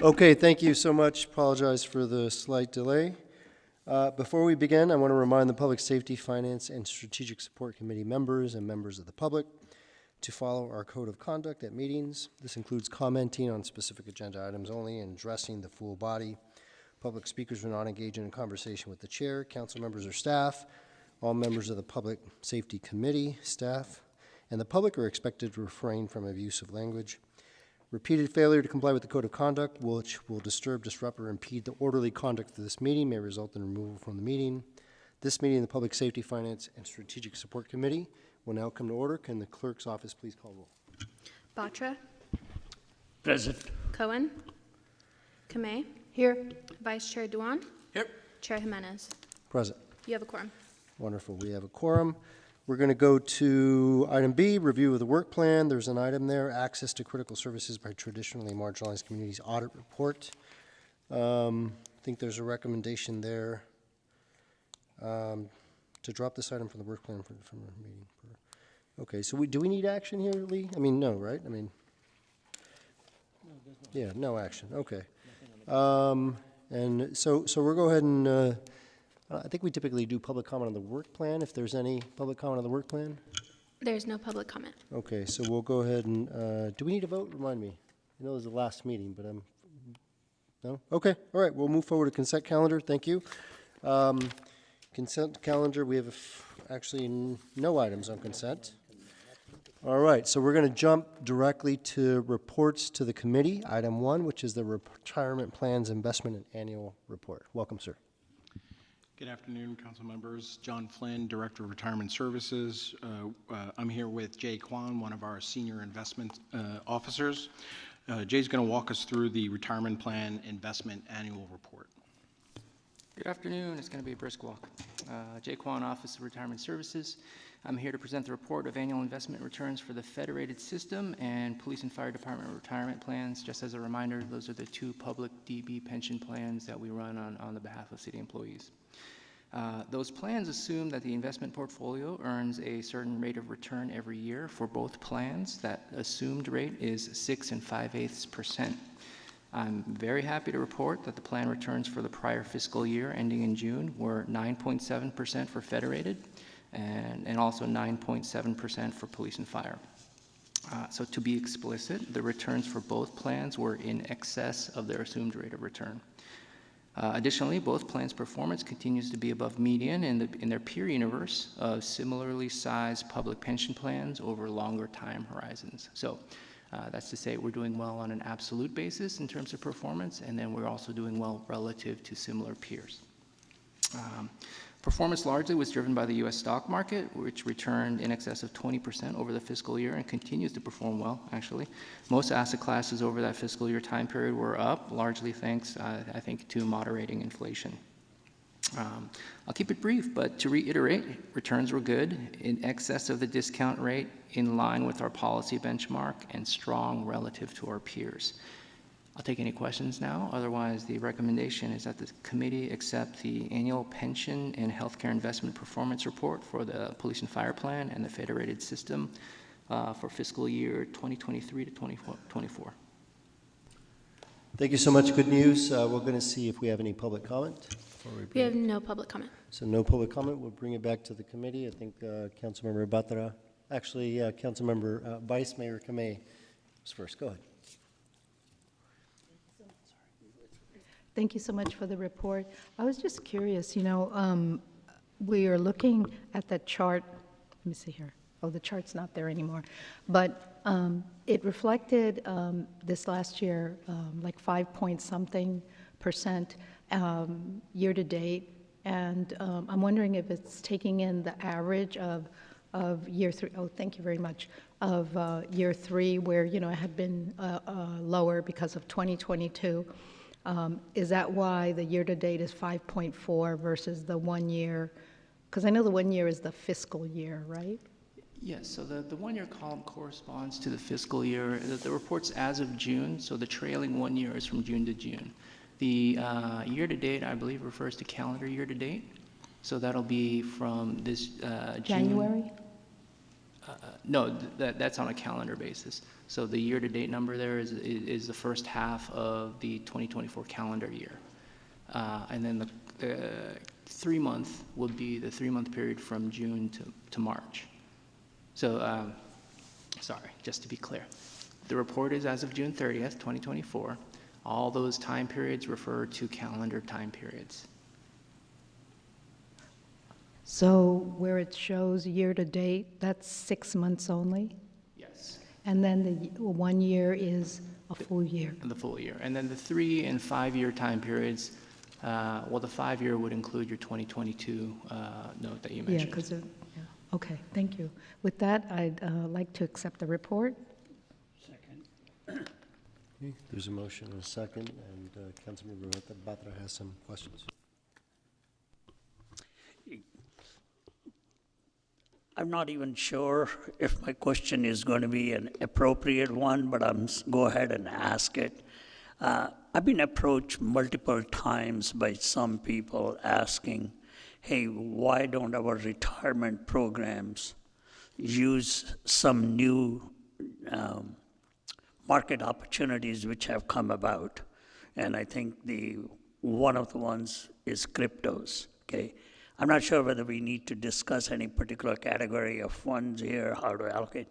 Okay, thank you so much. Apologize for the slight delay. Before we begin, I want to remind the Public Safety, Finance, and Strategic Support Committee members and members of the public to follow our code of conduct at meetings. This includes commenting on specific agenda items only and addressing the full body. Public speakers are not engaged in a conversation with the chair, council members, or staff. All members of the Public Safety Committee, staff, and the public are expected to refrain from abusive language. Repeated failure to comply with the code of conduct, which will disturb, disrupt, or impede the orderly conduct of this meeting, may result in removal from the meeting. This meeting of the Public Safety, Finance, and Strategic Support Committee will now come to order. Can the clerk's office please call roll? Batra. Present. Cohen. Kamei. Here. Vice Chair Duan. Here. Chair Jimenez. Present. You have a quorum. Wonderful. We have a quorum. We're going to go to item B, review of the work plan. There's an item there, access to critical services by traditionally marginalized communities audit report. I think there's a recommendation there to drop this item from the work plan from our meeting. Okay, so do we need action here, Lee? I mean, no, right? I mean, yeah, no action. Okay. And so we'll go ahead and I think we typically do public comment on the work plan, if there's any public comment on the work plan. There's no public comment. Okay, so we'll go ahead and, do we need a vote? Remind me. I know it was the last meeting, but no? Okay, all right, we'll move forward to consent calendar. Thank you. Consent calendar, we have actually no items on consent. All right, so we're going to jump directly to reports to the committee. Item 1, which is the Retirement Plans Investment and Annual Report. Welcome, sir. Good afternoon, council members. John Flynn, Director of Retirement Services. I'm here with Jay Kwan, one of our senior investment officers. Jay's going to walk us through the Retirement Plan Investment Annual Report. Good afternoon. It's going to be a brisk walk. Jay Kwan, Office of Retirement Services. I'm here to present the report of annual investment returns for the Federated System and Police and Fire Department retirement plans. Just as a reminder, those are the two public DB pension plans that we run on the behalf of city employees. Those plans assume that the investment portfolio earns a certain rate of return every year for both plans. That assumed rate is 6 5/8%. I'm very happy to report that the plan returns for the prior fiscal year ending in June were 9.7% for Federated and also 9.7% for Police and Fire. So to be explicit, the returns for both plans were in excess of their assumed rate of return. Additionally, both plans' performance continues to be above median in their peer universe of similarly sized public pension plans over longer time horizons. So that's to say we're doing well on an absolute basis in terms of performance, and then we're also doing well relative to similar peers. Performance largely was driven by the U.S. stock market, which returned in excess of 20% over the fiscal year and continues to perform well, actually. Most asset classes over that fiscal year time period were up, largely thanks, I think, to moderating inflation. I'll keep it brief, but to reiterate, returns were good, in excess of the discount rate, in line with our policy benchmark, and strong relative to our peers. I'll take any questions now. Otherwise, the recommendation is that the committee accept the annual pension and healthcare investment performance report for the Police and Fire Plan and the Federated System for fiscal year 2023 to 2024. Thank you so much. Good news. We're going to see if we have any public comment. We have no public comment. So no public comment. We'll bring it back to the committee. I think Councilmember Batra, actually Councilmember Vice Mayor Kamei was first. Go ahead. Thank you so much for the report. I was just curious, you know, we are looking at the chart. Let me see here. Oh, the chart's not there anymore. But it reflected this last year like 5 point something percent year to date. And I'm wondering if it's taking in the average of year 3. Oh, thank you very much. Of year 3, where, you know, it had been lower because of 2022. Is that why the year-to-date is 5.4 versus the 1 year? Because I know the 1 year is the fiscal year, right? Yes, so the 1 year column corresponds to the fiscal year. The report's as of June, so the trailing 1 year is from June to June. The year-to-date, I believe, refers to calendar year-to-date. So that'll be from this January? No, that's on a calendar basis. So the year-to-date number there is the first half of the 2024 calendar year. And then the 3-month would be the 3-month period from June to March. So, sorry, just to be clear. The report is as of June 30th, 2024. All those time periods refer to calendar time periods. So where it shows year-to-date, that's 6 months only? Yes. And then the 1 year is a full year? The full year. And then the 3- and 5-year time periods, well, the 5-year would include your 2022 note that you Yeah, mentioned. because, okay, thank you. With that, I'd like to accept the report. Second. Okay, there's a motion and a second, and Councilmember Batra has some questions. I'm not even sure if my question is going to be an appropriate one, but go ahead and ask it. I've been approached multiple times by some people asking, hey, why don't our retirement programs use some new market opportunities which have come about? And I think one of the ones is cryptos, okay? I'm not sure whether we need to discuss any particular category of funds here, how to allocate.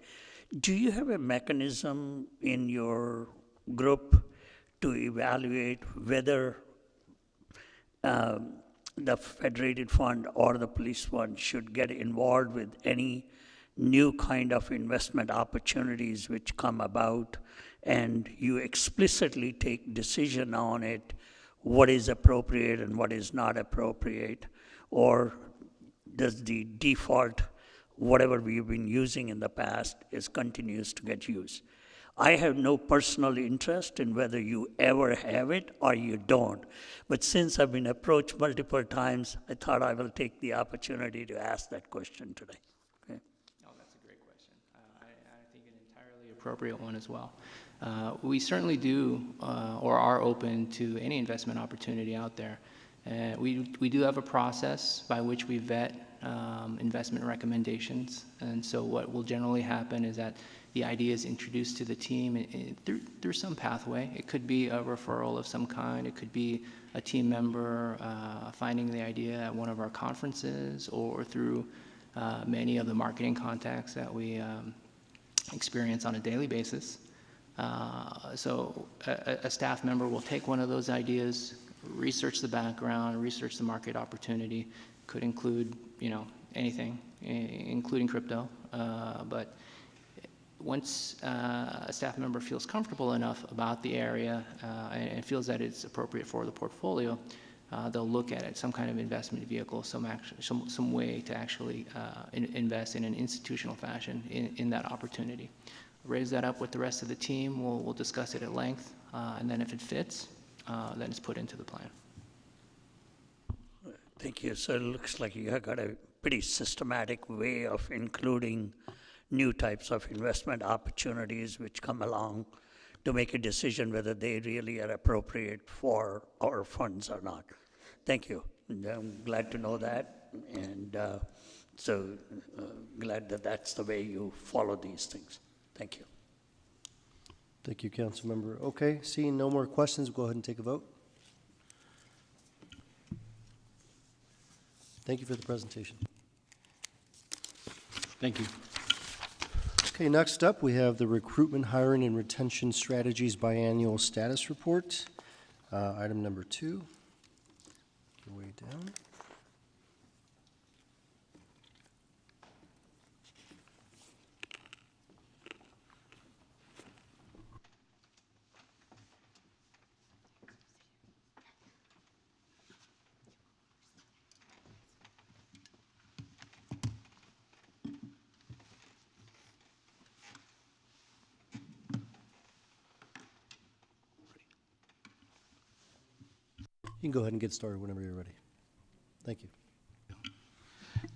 Do you have a mechanism in your group to evaluate whether the federated fund or the police fund should get involved with any new kind of investment opportunities which come about, and you explicitly take decision on it, what is appropriate and what is not appropriate? Or does the default, whatever we've been using in the past, continues to get used? I have no personal interest in whether you ever have it or you don't. But since I've been approached multiple times, I thought I will take the opportunity to ask that question today. Okay? Oh, that's a great question. I think an entirely appropriate one as well. We certainly do or are open to any investment opportunity out there. We do have a process by which we vet investment recommendations, and so what will generally happen is that the idea is introduced to the team through some pathway. It could be a referral of some kind. It could be a team member finding the idea at one of our conferences, or through many of the marketing contacts that we experience on a daily basis. So a staff member will take one of those ideas, research the background, research the market opportunity. Could include, anything, including crypto. But once a staff member feels comfortable enough about the area and feels that it's appropriate for the portfolio, they'll look at it, some kind of investment vehicle, some way to actually invest in an institutional fashion in that opportunity. Raise that up with the rest of the team. We'll discuss it at length, and then if it fits, then it's put into the plan. Thank you. So it looks like you have got a pretty systematic way of including new types of investment opportunities which come along to make a decision whether they really are appropriate for our funds or not. Thank you. And I'm glad to know that, and glad that that's the way you follow these things. Thank you. Thank you, Councilmember. Okay, seeing no more questions, we'll go ahead and take a vote. Thank you for the presentation. Thank you. Okay, next up, we have the Recruitment, Hiring, and Retention Strategies Biannual Status Report. Item number 2. Go way down. You can go ahead and get started whenever you're ready. Thank you.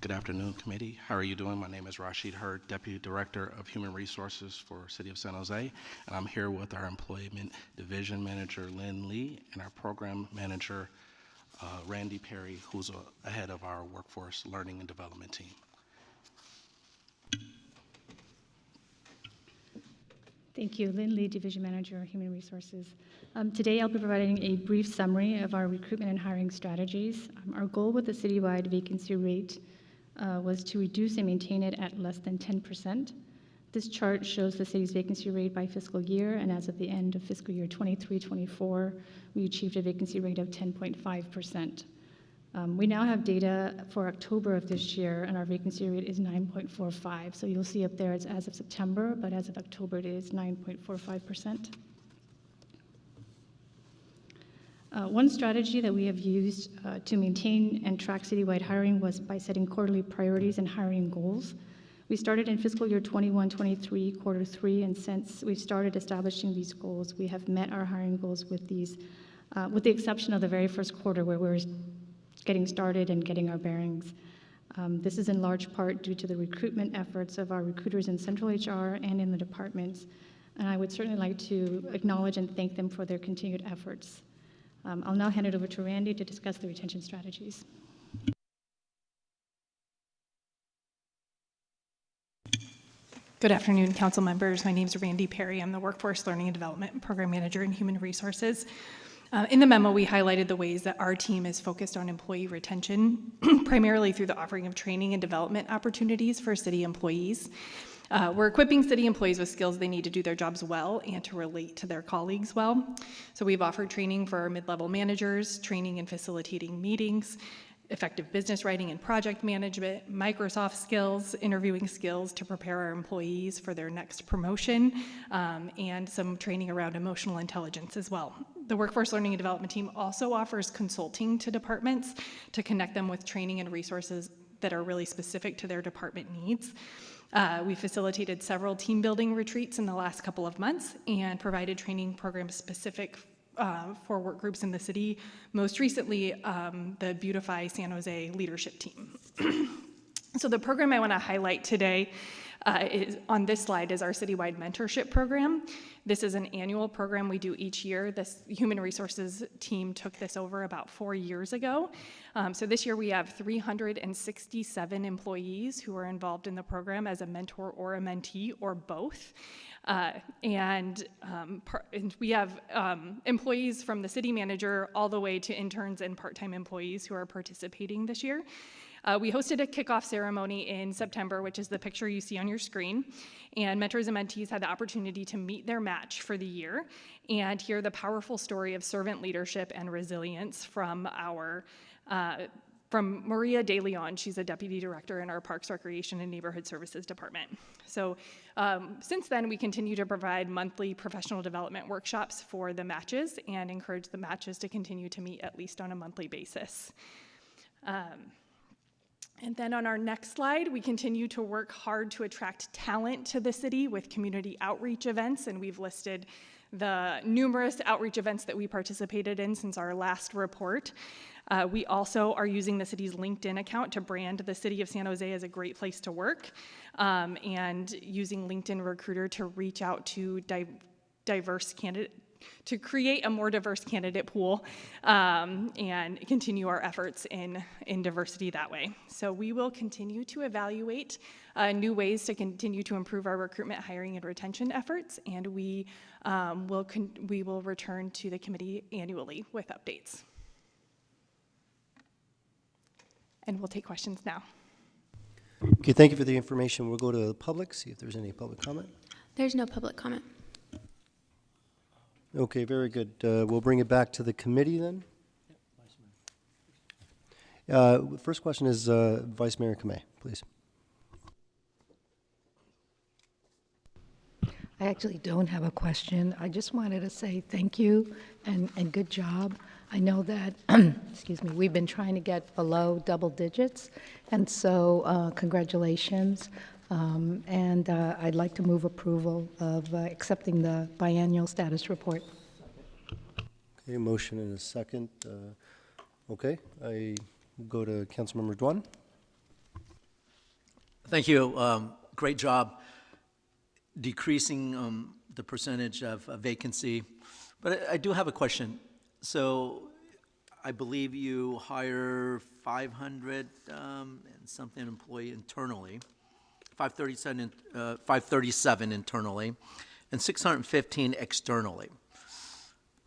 Good afternoon, committee. How are you doing? My name is Rashid Hurd, Deputy Director of Human Resources for City of San Jose, and I'm here with our Employment Division Manager, Lynn Lee, and our Program Manager, Randy Perry, who's ahead of our Workforce Learning and Development team. Thank you. Lynn Lee, Division Manager, Human Resources. Today, I'll be providing a brief summary of our recruitment and hiring strategies. Our goal with the citywide vacancy rate was to reduce and maintain it at less than 10%. This chart shows the city's vacancy rate by fiscal year, and as of the end of fiscal year 23-24, we achieved a vacancy rate of 10.5%. We now have data for October of this year, and our vacancy rate is 9.45. So you'll see up there it's as of September, but as of October it is 9.45%. One strategy that we have used to maintain and track citywide hiring was by setting quarterly priorities and hiring goals. We started in fiscal year 21-23, quarter 3, and since we started establishing these goals, we have met our hiring goals with these, with the exception of the very first quarter where we're getting started and getting our bearings. This is in large part due to the recruitment efforts of our recruiters in central HR and in the departments, and I would certainly like to acknowledge and thank them for their continued efforts. I'll now hand it over to Randy to discuss the retention strategies. Good afternoon, council members. My name is Randy Perry. I'm the Workforce Learning and Development Program Manager in Human Resources. In the memo, we highlighted the ways that our team is focused on employee retention, primarily through the offering of training and development opportunities for city employees. We're equipping city employees with skills they need to do their jobs well and to relate to their colleagues well. So we've offered training for our mid-level managers, training and facilitating meetings, effective business writing and project management, Microsoft skills, interviewing skills to prepare our employees for their next promotion, and some training around emotional intelligence as well. The Workforce Learning and Development team also offers consulting to departments to connect them with training and resources that are really specific to their department needs. We facilitated several team building retreats in the last couple of months and provided training programs specific for work groups in the city, most recently the Beautify San Jose leadership team. So the program I want to highlight today is, on this slide, is our citywide mentorship program. This is an annual program we do each year. This Human Resources team took this over about 4 years ago. So this year we have 367 employees who are involved in the program as a mentor or a mentee or both. And we have employees from the city manager all the way to interns and part-time employees who are participating this year. We hosted a kickoff ceremony in September, which is the picture you see on your screen, and mentors and mentees had the opportunity to meet their match for the year and hear the powerful story of servant leadership and resilience from from Maria De Leon. She's a deputy director in our Parks, Recreation, and Neighborhood Services department. So since then, we continue to provide monthly professional development workshops for the matches and encourage the matches to continue to meet at least on a monthly basis. And then on our next slide, we continue to work hard to attract talent to the city with community outreach events, and we've listed the numerous outreach events that we participated in since our last report. We also are using the city's LinkedIn account to brand the city of San Jose as a great place to work, and using LinkedIn Recruiter to reach out to diverse candidates, to create a more diverse candidate pool, and continue our efforts in diversity that way. So we will continue to evaluate new ways to continue to improve our recruitment, hiring, and retention efforts, and we will return to the committee annually with updates. And we'll take questions now. Okay, thank you for the information. We'll go to the public, see if there's any public comment. There's no public comment. Okay, very good. We'll bring it back to the committee then. First question is Vice Mayor Kamei, please. I actually don't have a question. I just wanted to say thank you and good job. I know that, excuse me, we've been trying to get below double digits, and so congratulations. And I'd like to move approval of accepting the biannual status report. Okay, motion and a second. Okay, I go to Councilmember Duan. Thank you. Great job decreasing the percentage of vacancy. But I do have a question. So I believe you hire 500 and something employee internally, 537 internally, and 615 externally.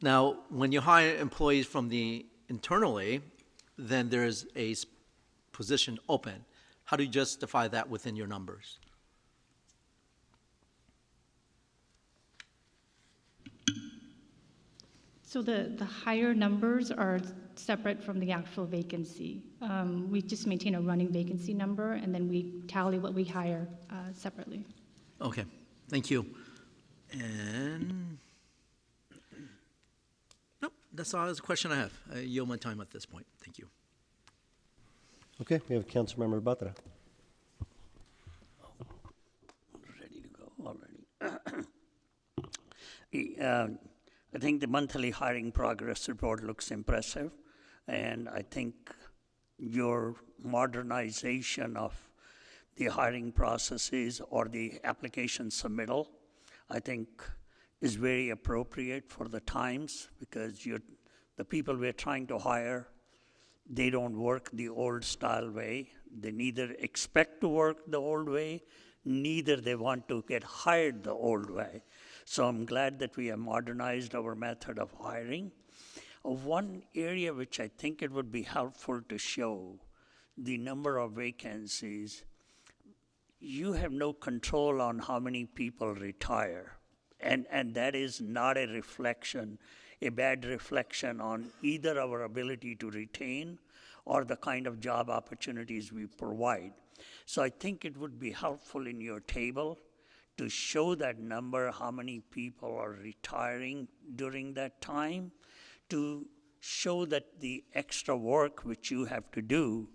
Now, when you hire employees from the internally, then there's a position open. How do you justify that within your numbers? So the higher numbers are separate from the actual vacancy. We just maintain a running vacancy number, and then we tally what we hire separately. Okay, thank you. And, nope, that's all the question I have. I yield my time at this point. Thank you. Okay, we have Councilmember Batra. Ready to go already. I think the monthly hiring progress report looks impressive, and I think your modernization of the hiring processes or the application submittal, I think is very appropriate for the times, because the people we're trying to hire, they don't work the old style way. They neither expect to work the old way, neither they want to get hired the old way. So I'm glad that we have modernized our method of hiring. One area which I think it would be helpful to show the number of vacancies, you have no control on how many people retire. And that is not a reflection, a bad reflection on either our ability to retain or the kind of job opportunities we provide. So I think it would be helpful in your table to show that number, how many people are retiring during that time, to show that the extra work which you have to do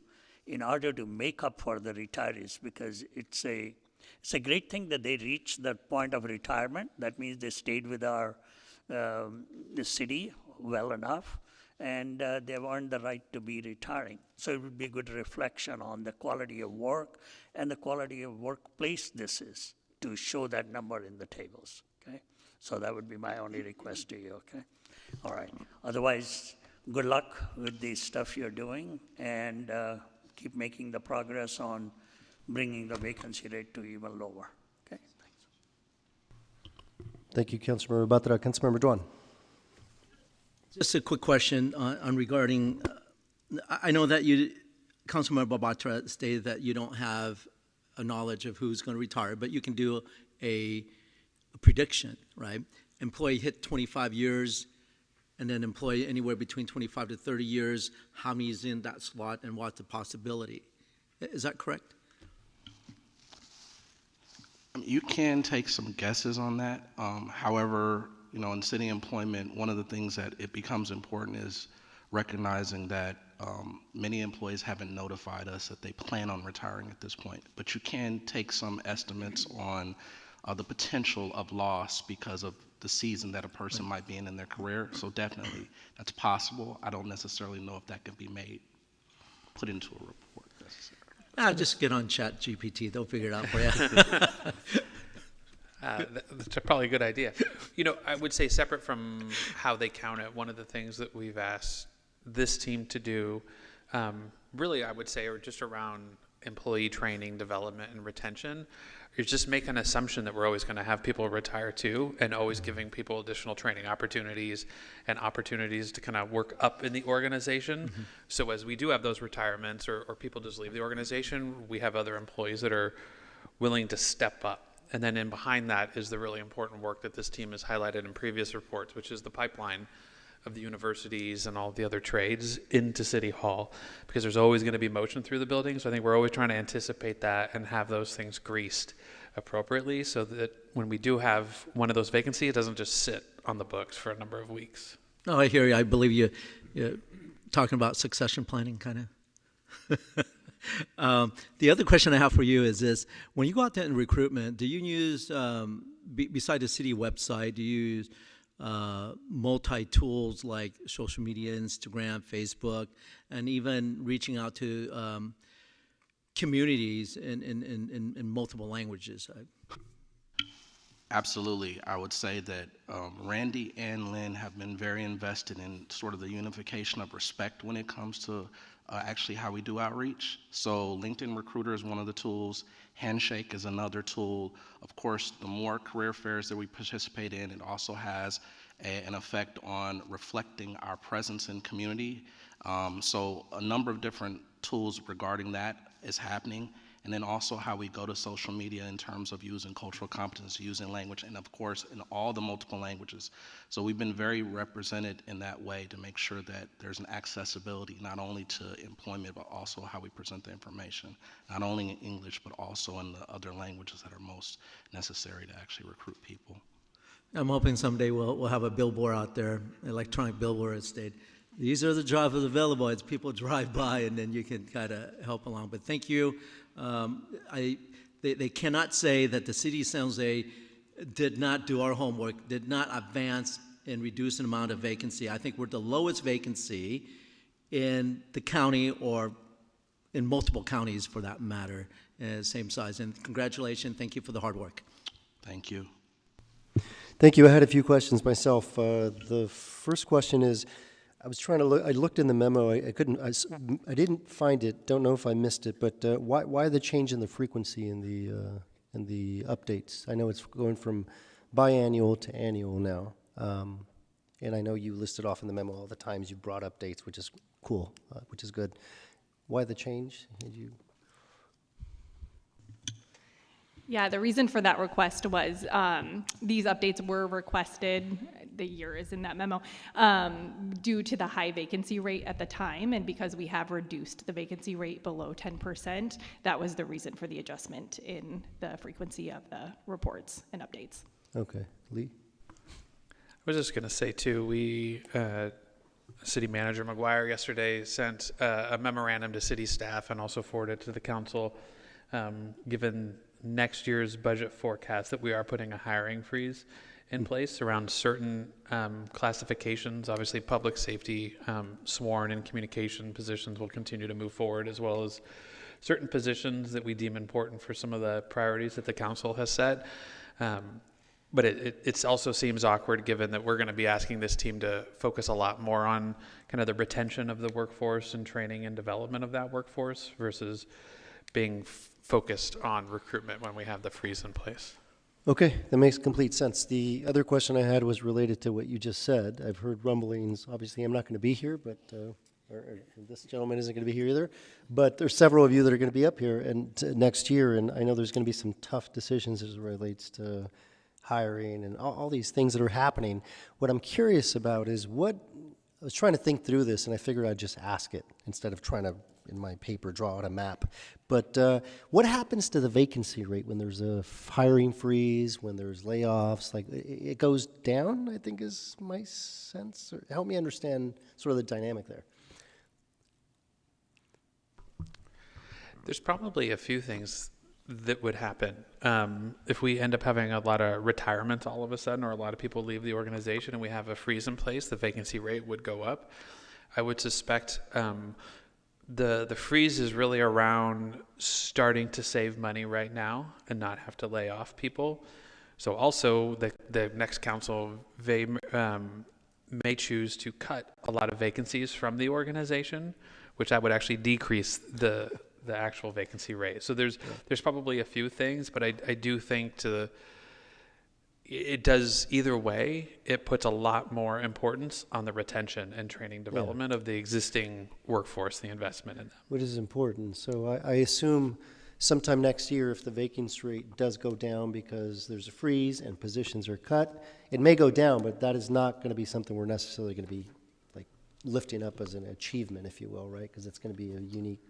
in order to make up for the retirees, because it's a great thing that they reached that point of retirement. That means they stayed with the city well enough, and they've earned the right to be retiring. So it would be a good reflection on the quality of work and the quality of workplace this is, to show that number in the tables, okay? So that would be my only request to you, okay? All right. Otherwise, good luck with the stuff you're doing, and keep making the progress on bringing the vacancy rate to even lower, okay? Thanks. Thank you, Councilmember Batra. Councilmember Duan. Just a quick question on regarding, I know that Councilmember Batra stated that you don't have a knowledge of who's going to retire, but you can do a prediction, right? Employee hit 25 years, and then employee anywhere between 25 to 30 years, how many is in that slot and what's the possibility? Is that correct? You can take some guesses on that. However, in city employment, one of the things that it becomes important is recognizing that many employees haven't notified us that they plan on retiring at this point. But you can take some estimates on the potential of loss because of the season that a person might be in their career. So definitely, that's possible. I don't necessarily know if that can be put into a report necessarily. Just get on ChatGPT. They'll figure it out for you. That's probably a good idea. I would say separate from how they count it, one of the things that we've asked this team to do, really I would say, are just around employee training, development, and retention, is just make an assumption that we're always going to have people retire too, and always giving people additional training opportunities and opportunities to kind of work up in the organization. Mm-hmm. So as we do have those retirements or people just leave the organization, we have other employees that are willing to step up. And then in behind that is the really important work that this team has highlighted in previous reports, which is the pipeline of the universities and all the other trades into City Hall, because there's always going to be motion through the building. So I think we're always trying to anticipate that and have those things greased appropriately so that when we do have one of those vacancies, it doesn't just sit on the books for a number of weeks. No, I hear you. I believe you're talking about succession planning, kind of. The other question I have for you is this: when you go out there in recruitment, do you use, beside the city website, do you use multi-tools like social media, Instagram, Facebook, and even reaching out to communities in multiple languages? Absolutely. I would say that Randy and Lynn have been very invested in sort of the unification of respect when it comes to actually how we do outreach. So LinkedIn Recruiter is one of the tools. Handshake is another tool. Of course, the more career fairs that we participate in, it also has an effect on reflecting our presence in community. So a number of different tools regarding that is happening. And then also how we go to social media in terms of using cultural competence, using language, and of course in all the multiple languages. So we've been very represented in that way to make sure that there's an accessibility not only to employment, but also how we present the information, not only in English, but also in the other languages that are most necessary to actually recruit people. I'm hoping someday we'll have a billboard out there, electronic billboard that state, these are the jobs available as people drive by, and then you can kind of help along. But thank you. They cannot say that the city of San Jose did not do our homework, did not advance and reduce an amount of vacancy. I think we're the lowest vacancy in the county, or in multiple counties for that matter, same size. And congratulations, thank you for the hard work. Thank you. Thank you. I had a few questions myself. The first question is, I was trying to look, I looked in the memo, I didn't find it, don't know if I missed it, but why the change in the frequency in the updates? I know it's going from biannual to annual now. And I know you listed off in the memo all the times you brought updates, which is cool, which is good. Why the change? Did you? Yeah, the reason for that request was these updates were requested, the year is in that memo, due to the high vacancy rate at the time, and because we have reduced the vacancy rate below 10%, that was the reason for the adjustment in the frequency of the reports and updates. Okay, Lee? I was just going to say, too, City Manager McGuire yesterday sent a memorandum to city staff and also forwarded to the council, given next year's budget forecast, that we are putting a hiring freeze in place around certain classifications. Obviously, public safety, sworn and communication positions will continue to move forward, as well as certain positions that we deem important for some of the priorities that the council has set. But it also seems awkward, given that we're going to be asking this team to focus a lot more on kind of the retention of the workforce and training and development of that workforce versus being focused on recruitment when we have the freeze in place. Okay, that makes complete sense. The other question I had was related to what you just said. I've heard rumblings. Obviously, I'm not going to be here, but or this gentleman isn't going to be here either. But there's several of you that are going to be up here and next year, and I know there's going to be some tough decisions as it relates to hiring and all these things that are happening. What I'm curious about is I was trying to think through this, and I figured I'd just ask it instead of trying to, in my paper, draw out a map. But what happens to the vacancy rate when there's a hiring freeze, when there's layoffs? Like, it goes down, I think is my sense. Or help me understand sort of the dynamic there. There's probably a few things that would happen. If we end up having a lot of retirements all of a sudden, or a lot of people leave the organization and we have a freeze in place, the vacancy rate would go up. I would suspect the freeze is really around starting to save money right now and not have to lay off people. So also the next council may choose to cut a lot of vacancies from the organization, which that would actually decrease the actual vacancy rate. So there's probably a few things, but I do think it does either way. It puts a lot more importance on the retention and training development of the existing workforce, the investment in them. What is important? So I assume sometime next year, if the vacancy rate does go down because there's a freeze and positions are cut, it may go down, but that is not going to be something we're necessarily going to be like lifting up as an achievement, if you will, right? Because it's going to be a unique.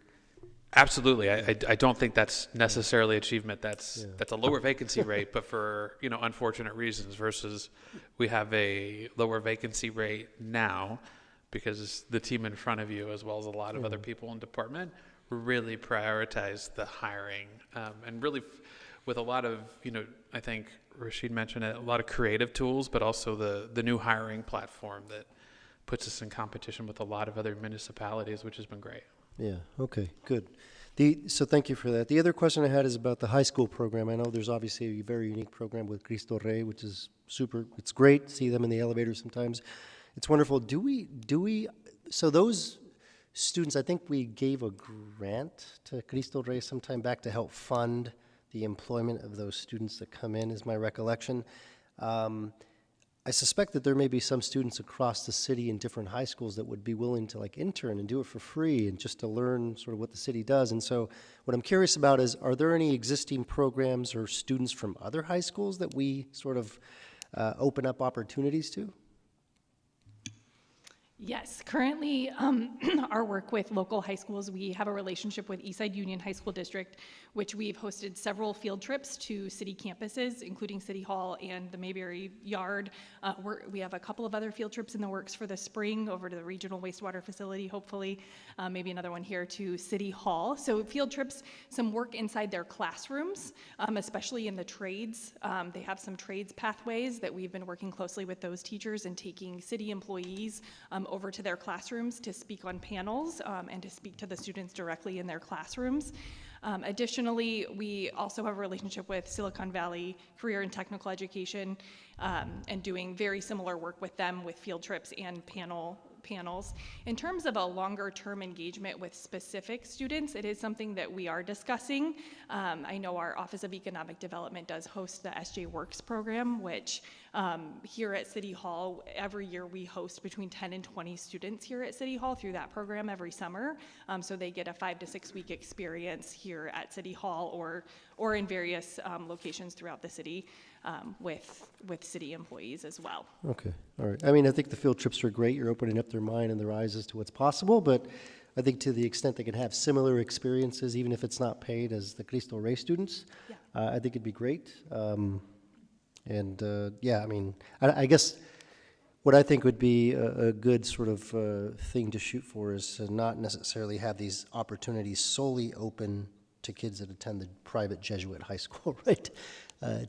Absolutely. I don't think that's necessarily achievement. That's a lower vacancy rate, but for unfortunate reasons, versus we have a lower vacancy rate now because the team in front of you, as well as a lot of other people in department, really prioritize the hiring, and really with a lot of, I think Rashid mentioned it, a lot of creative tools, but also the new hiring platform that puts us in competition with a lot of other municipalities, which has been great. Yeah, okay, good. So thank you for that. The other question I had is about the high school program. I know there's obviously a very unique program with Cristo Rey, which is super, it's great, see them in the elevator sometimes. It's wonderful. So those students, I think we gave a grant to Cristo Rey sometime back to help fund the employment of those students that come in, is my recollection. I suspect that there may be some students across the city in different high schools that would be willing to like intern and do it for free and just to learn sort of what the city does. And so what I'm curious about is, are there any existing programs or students from other high schools that we sort of open up opportunities to? Yes, currently our work with local high schools, we have a relationship with Eastside Union High School District, which we've hosted several field trips to city campuses, including City Hall and the Mayberry Yard. We have a couple of other field trips in the works for the spring over to the regional wastewater facility, hopefully, maybe another one here to City Hall. So field trips, some work inside their classrooms, especially in the trades. They have some trades pathways that we've been working closely with those teachers and taking city employees over to their classrooms to speak on panels and to speak to the students directly in their classrooms. Additionally, we also have a relationship with Silicon Valley Career and Technical Education and doing very similar work with them with field trips and panels. In terms of a longer-term engagement with specific students, it is something that we are discussing. I know our Office of Economic Development does host the SJ Works program, which here at City Hall, every year we host between 10 and 20 students here at City Hall through that program every summer. So they get a 5 to 6 week experience here at City Hall or in various locations throughout the city with city employees as well. Okay, all right. I mean, I think the field trips are great. You're opening up their mind and their eyes as to what's possible, but I think to the extent they can have similar experiences, even if it's not paid as the Cristo Rey students, Yeah. I think it'd be great. Yeah, I mean, I guess what I think would be a good sort of thing to shoot for is to not necessarily have these opportunities solely open to kids that attend the private Jesuit high school, right?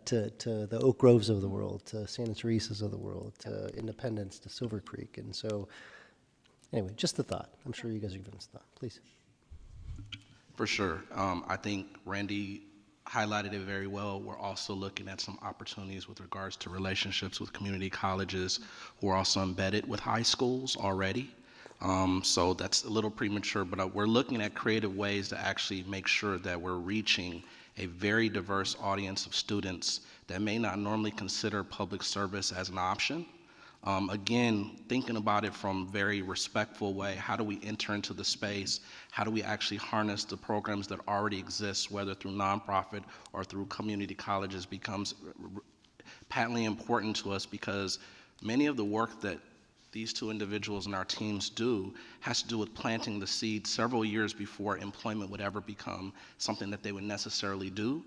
To the Oak Groves of the world, to Santa Teresa's of the world, to Independence, to Silver Creek. And so, anyway, just a thought. I'm sure you guys are giving us a thought. Please. For sure. I think Randy highlighted it very well. We're also looking at some opportunities with regards to relationships with community colleges who are also embedded with high schools already. So that's a little premature, but we're looking at creative ways to actually make sure that we're reaching a very diverse audience of students that may not normally consider public service as an option. Again, thinking about it from a very respectful way, how do we enter into the space? How do we actually harness the programs that already exist, whether through nonprofit or through community colleges, becomes patently important to us, because many of the work that these two individuals and our teams do has to do with planting the seed several years before employment would ever become something that they would necessarily do.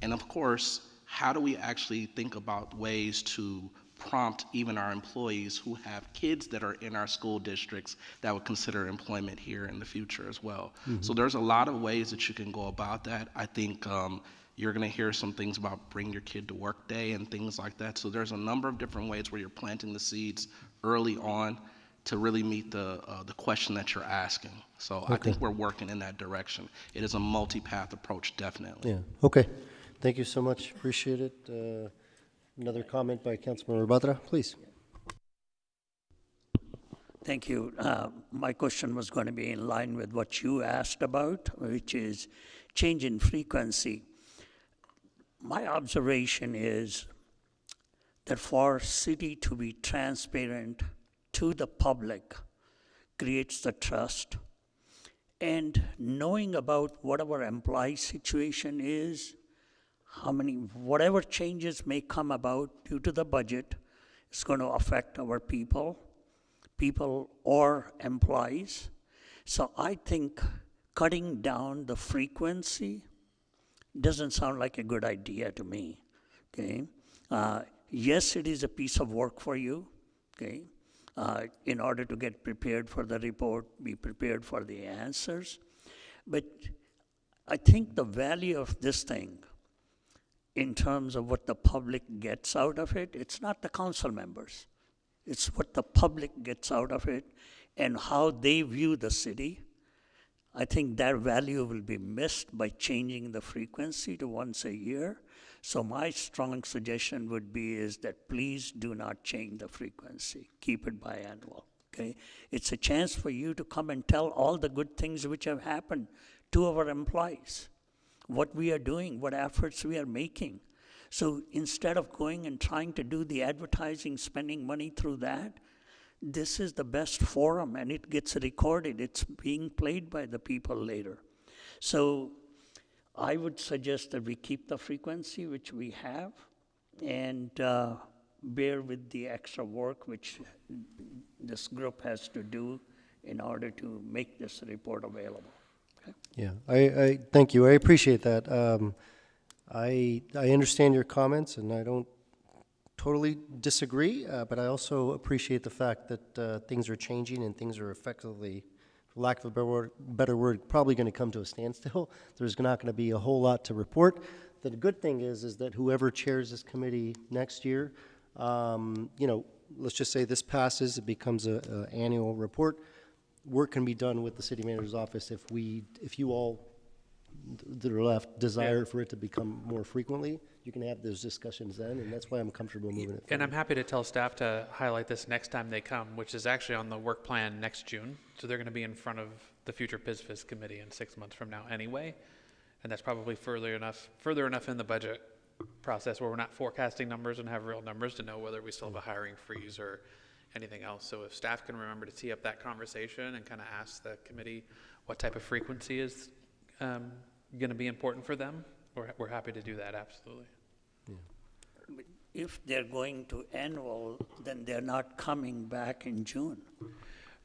And of course, how do we actually think about ways to prompt even our employees who have kids that are in our school districts that would consider employment here in the future as well. Mm-hmm. So there's a lot of ways that you can go about that. I think you're going to hear some things about bring your kid to work day and things like that. So there's a number of different ways where you're planting the seeds early on to really meet the question that you're asking. So okay. I think we're working in that direction. It is a multi-path approach, definitely. Yeah, okay. Thank you so much, appreciate it. Another comment by Councilmember Batra, please. Thank you. My question was going to be in line with what you asked about, which is change in frequency. My observation is that for city to be transparent to the public creates the trust, and knowing about what our employee situation is, whatever changes may come about due to the budget is going to affect our people or employees. So I think cutting down the frequency doesn't sound like a good idea to me, okay? Yes, it is a piece of work for you, okay? In order to get prepared for the report, be prepared for the answers. But I think the value of this thing in terms of what the public gets out of it, it's not the council members. It's what the public gets out of it and how they view the city. I think that value will be missed by changing the frequency to once a year. So my strong suggestion would be is that please do not change the frequency. Keep it biannual, okay? It's a chance for you to come and tell all the good things which have happened to our employees, what we are doing, what efforts we are making. So instead of going and trying to do the advertising, spending money through that, this is the best forum, and it gets recorded. It's being played by the people later. So I would suggest that we keep the frequency which we have and bear with the extra work which this group has to do in order to make this report available. Okay? Yeah, I thank you. I appreciate that. I understand your comments, and I don't totally disagree, but I also appreciate the fact that things are changing and things are effectively, for lack of a better word, probably going to come to a standstill. There's not going to be a whole lot to report. The good thing is that whoever chairs this committee next year, you know, let's just say this passes, it becomes an annual report. Work can be done with the city manager's office if you all that are left desire for it to become more frequently. You can have those discussions then, and that's why I'm comfortable moving it forward. And I'm happy to tell staff to highlight this next time they come, which is actually on the work plan next June. So they're going to be in front of the future PISFIS committee in 6 months from now anyway. And that's probably further enough in the budget process where we're not forecasting numbers and have real numbers to know whether we still have a hiring freeze or anything else. So if staff can remember to tee up that conversation and kind of ask the committee what type of frequency is going to be important for them, we're happy to do that, absolutely. Yeah. If they're going to annual, then they're not coming back in June.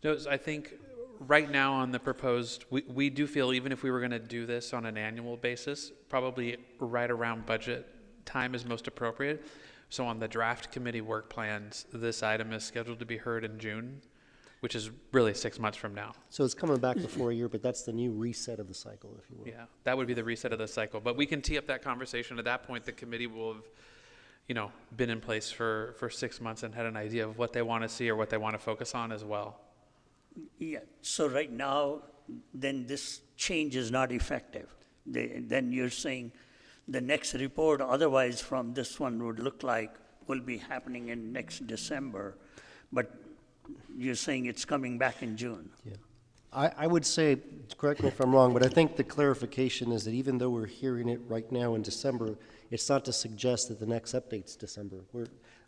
No, I think right now on the proposed, we do feel even if we were going to do this on an annual basis, probably right around budget time is most appropriate. So on the draft committee work plans, this item is scheduled to be heard in June, which is really 6 months from now. So it's coming back before a year, but that's the new reset of the cycle, if you will. Yeah, that would be the reset of the cycle. But we can tee up that conversation. At that point, the committee will have, you know, been in place for 6 months and had an idea of what they want to see or what they want to focus on as well. Yeah, so right now, then this change is not effective. Then you're saying the next report otherwise from this one would look like will be happening in next December, but you're saying it's coming back in June. Yeah. I would say, correct me if I'm wrong, but I think the clarification is that even though we're hearing it right now in December, it's not to suggest that the next update's December.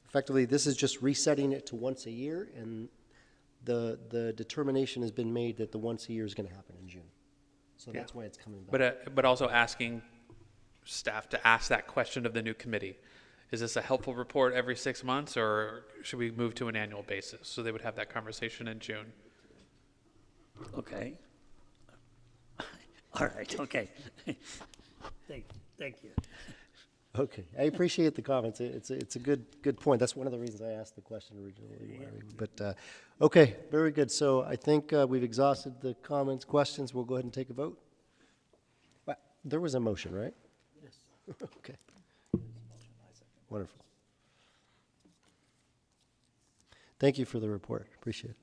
Effectively, this is just resetting it to once a year, and the determination has been made that the once a year is going to happen in June. So that's why it's coming back. But also asking staff to ask that question of the new committee. Is this a helpful report every 6 months, or should we move to an annual basis? So they would have that conversation in June. Okay. All right, okay. Thank you. Okay, I appreciate the comments. It's a good point. That's one of the reasons I asked the question originally. But okay, very good. So I think we've exhausted the comments, questions. We'll go ahead and take a vote. There was a motion, right? Yes. Okay. Wonderful. Thank you for the report. Appreciate it.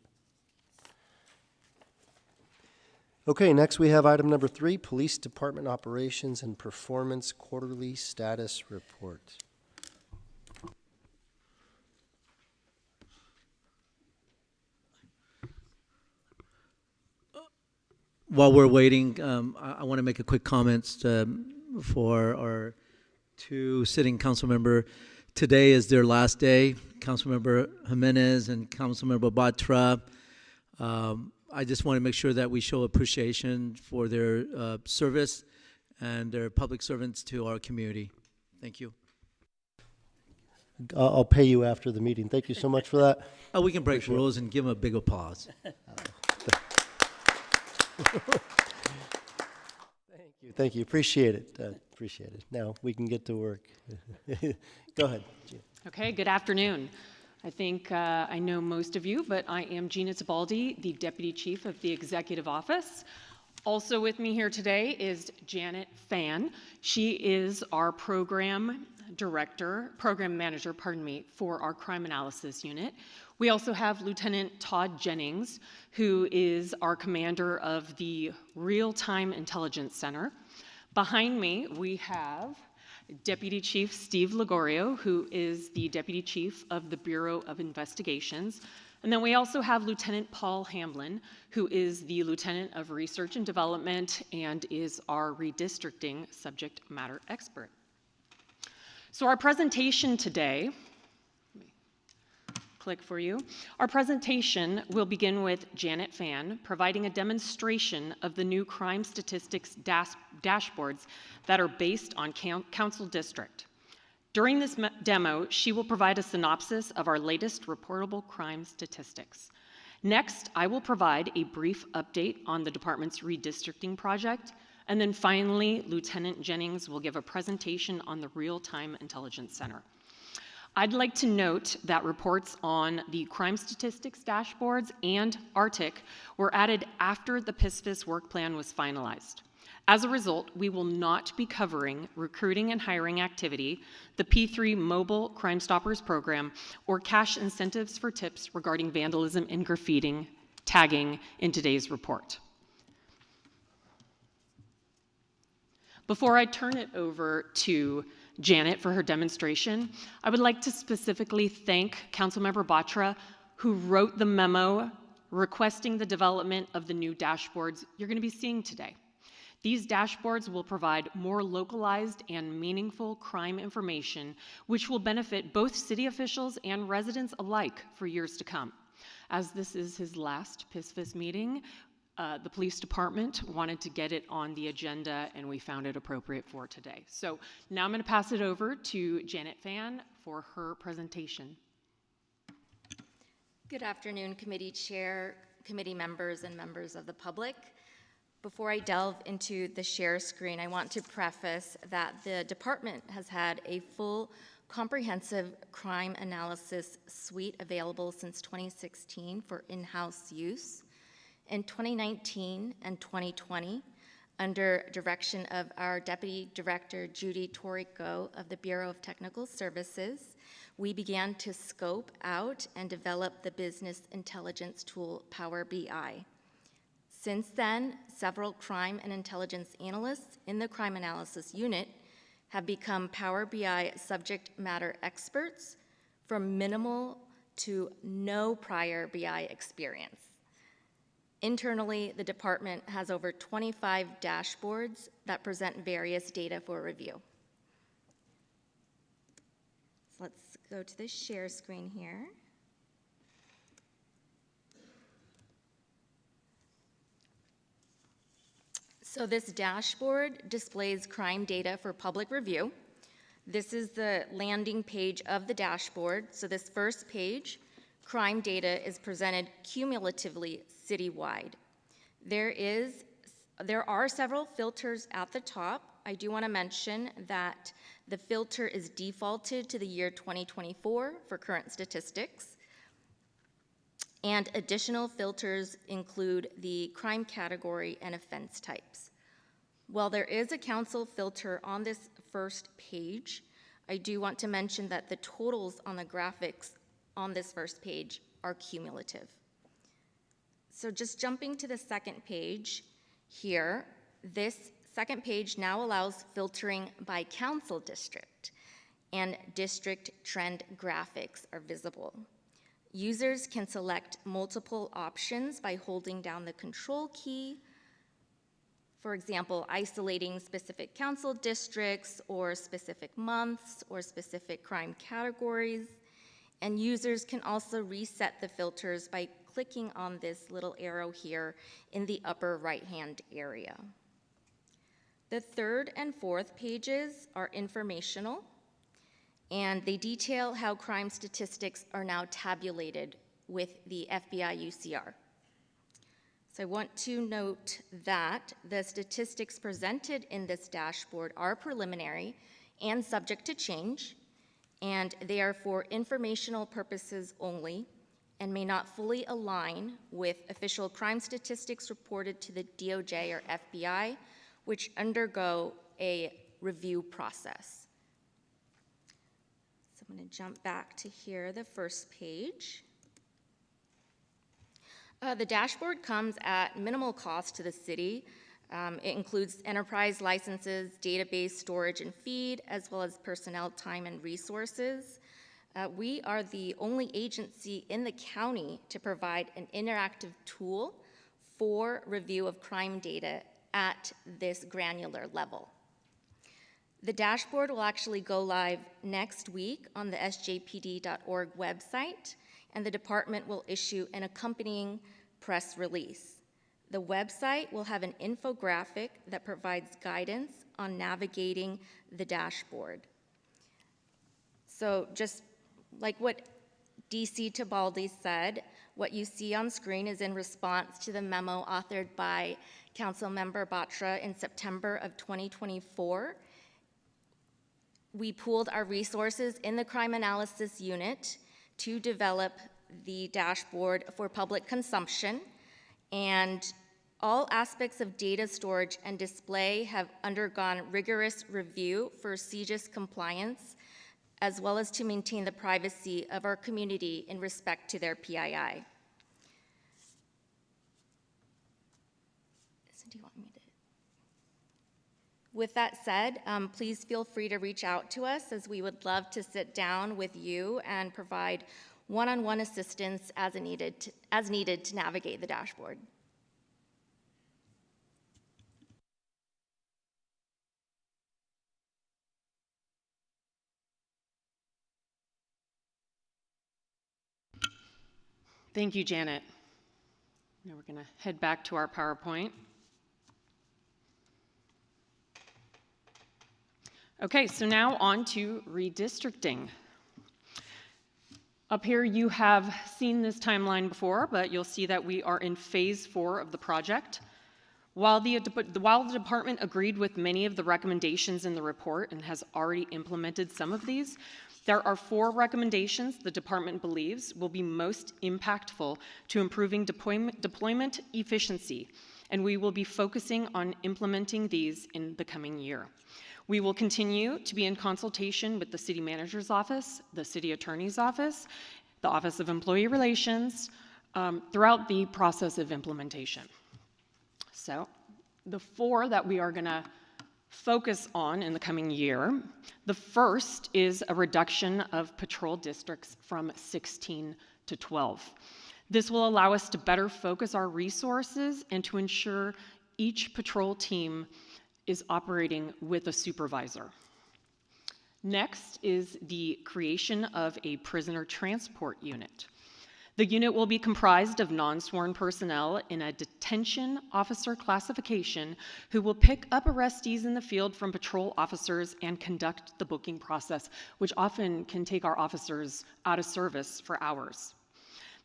Okay, next we have item number 3, Police Department Operations and Performance Quarterly Status Report. While we're waiting, I want to make a quick comments for our 2 sitting council member. Today is their last day, Councilmember Jimenez and Councilmember Batra. I just want to make sure that we show appreciation for their service and their public servants to our community. Thank you. I'll pay you after the meeting. Thank you so much for that. Oh, we can break rules and give them a big applause. Thank you. Appreciate it. Appreciate it. Now we can get to work. Go ahead, Gina. Okay, good afternoon. I think I know most of you, but I am Gina Tibaldi, the Deputy Chief of the Executive Office. Also with me here today is Janet Fan. She is our program manager, for our crime analysis unit. We also have Lieutenant Todd Jennings, who is our commander of the Real-Time Intelligence Center. Behind me, we have Deputy Chief Steve Ligorio, who is the Deputy Chief of the Bureau of Investigations. And then we also have Lieutenant Paul Hamlin, who is the Lieutenant of Research and Development and is our redistricting subject matter expert. So our presentation today, click for you. Our presentation will begin with Janet Fan providing a demonstration of the new crime statistics dashboards that are based on council district. During this demo, she will provide a synopsis of our latest reportable crime statistics. Next, I will provide a brief update on the department's redistricting project, and then finally, Lieutenant Jennings will give a presentation on the Real-Time Intelligence Center. I'd like to note that reports on the crime statistics dashboards and ARTIC were added after the PISFIS work plan was finalized. As a result, we will not be covering recruiting and hiring activity, the P3 Mobile Crime Stoppers program, or cash incentives for tips regarding vandalism and graffiti tagging in today's report. Before I turn it over to Janet for her demonstration, I would like to specifically thank Councilmember Batra, who wrote the memo requesting the development of the new dashboards you're going to be seeing today. These dashboards will provide more localized and meaningful crime information, which will benefit both city officials and residents alike for years to come. As this is his last PISFIS meeting, the police department wanted to get it on the agenda, and we found it appropriate for today. So now I'm going to pass it over to Janet Fan for her presentation. Good afternoon, committee chair, committee members, and members of the public. Before I delve into the share screen, I want to preface that the department has had a full comprehensive crime analysis suite available since 2016 for in-house use. In 2019 and 2020, under direction of our Deputy Director Judy Torrico of the Bureau of Technical Services, we began to scope out and develop the business intelligence tool Power BI. Since then, several crime and intelligence analysts in the crime analysis unit have become Power BI subject matter experts from minimal to no prior BI experience. Internally, the department has over 25 dashboards that present various data for review. So let's go to the share screen here. So this dashboard displays crime data for public review. This is the landing page of the dashboard. So this first page, crime data, is presented cumulatively citywide. There are several filters at the top. I do want to mention that the filter is defaulted to the year 2024 for current statistics. And additional filters include the crime category and offense types. While there is a council filter on this first page, I do want to mention that the totals on the graphics on this first page are cumulative. So just jumping to the second page here, this second page now allows filtering by council district, and district trend graphics are visible. Users can select multiple options by holding down the control key. For example, isolating specific council districts or specific months or specific crime categories. And users can also reset the filters by clicking on this little arrow here in the upper right-hand area. The third and fourth pages are informational, and they detail how crime statistics are now tabulated with the FBI UCR. So I want to note that the statistics presented in this dashboard are preliminary and subject to change, and they are for informational purposes only and may not fully align with official crime statistics reported to the DOJ or FBI, which undergo a review process. So I'm going to jump back to here, the first page. The dashboard comes at minimal cost to the city. It includes enterprise licenses, database storage and feed, as well as personnel time and resources. We are the only agency in the county to provide an interactive tool for review of crime data at this granular level. The dashboard will actually go live next week on the sjpd.org website, and the department will issue an accompanying press release. The website will have an infographic that provides guidance on navigating the dashboard. So just like what DC Tibaldi said, what you see on screen is in response to the memo authored by Councilmember Batra in September of 2024. We pooled our resources in the crime analysis unit to develop the dashboard for public consumption, and all aspects of data storage and display have undergone rigorous review for CJIS compliance, as well as to maintain the privacy of our community in respect to their PII. So do you want me to? With that said, please feel free to reach out to us, as we would love to sit down with you and provide one-on-one assistance as needed to navigate the dashboard. Thank you, Janet. Now we're going to head back to our PowerPoint. Okay, so now on to redistricting. Up here you have seen this timeline before, but you'll see that we are in phase 4 of the project. While the department agreed with many of the recommendations in the report and has already implemented some of these, there are 4 recommendations the department believes will be most impactful to improving deployment efficiency, and we will be focusing on implementing these in the coming year. We will continue to be in consultation with the city manager's office, the city attorney's office, the Office of Employee Relations, throughout the process of implementation. So the 4 that we are going to focus on in the coming year, the first is a reduction of patrol districts from 16 to 12. This will allow us to better focus our resources and to ensure each patrol team is operating with a supervisor. Next is the creation of a prisoner transport unit. The unit will be comprised of non-sworn personnel in a detention officer classification who will pick up arrestees in the field from patrol officers and conduct the booking process, which often can take our officers out of service for hours.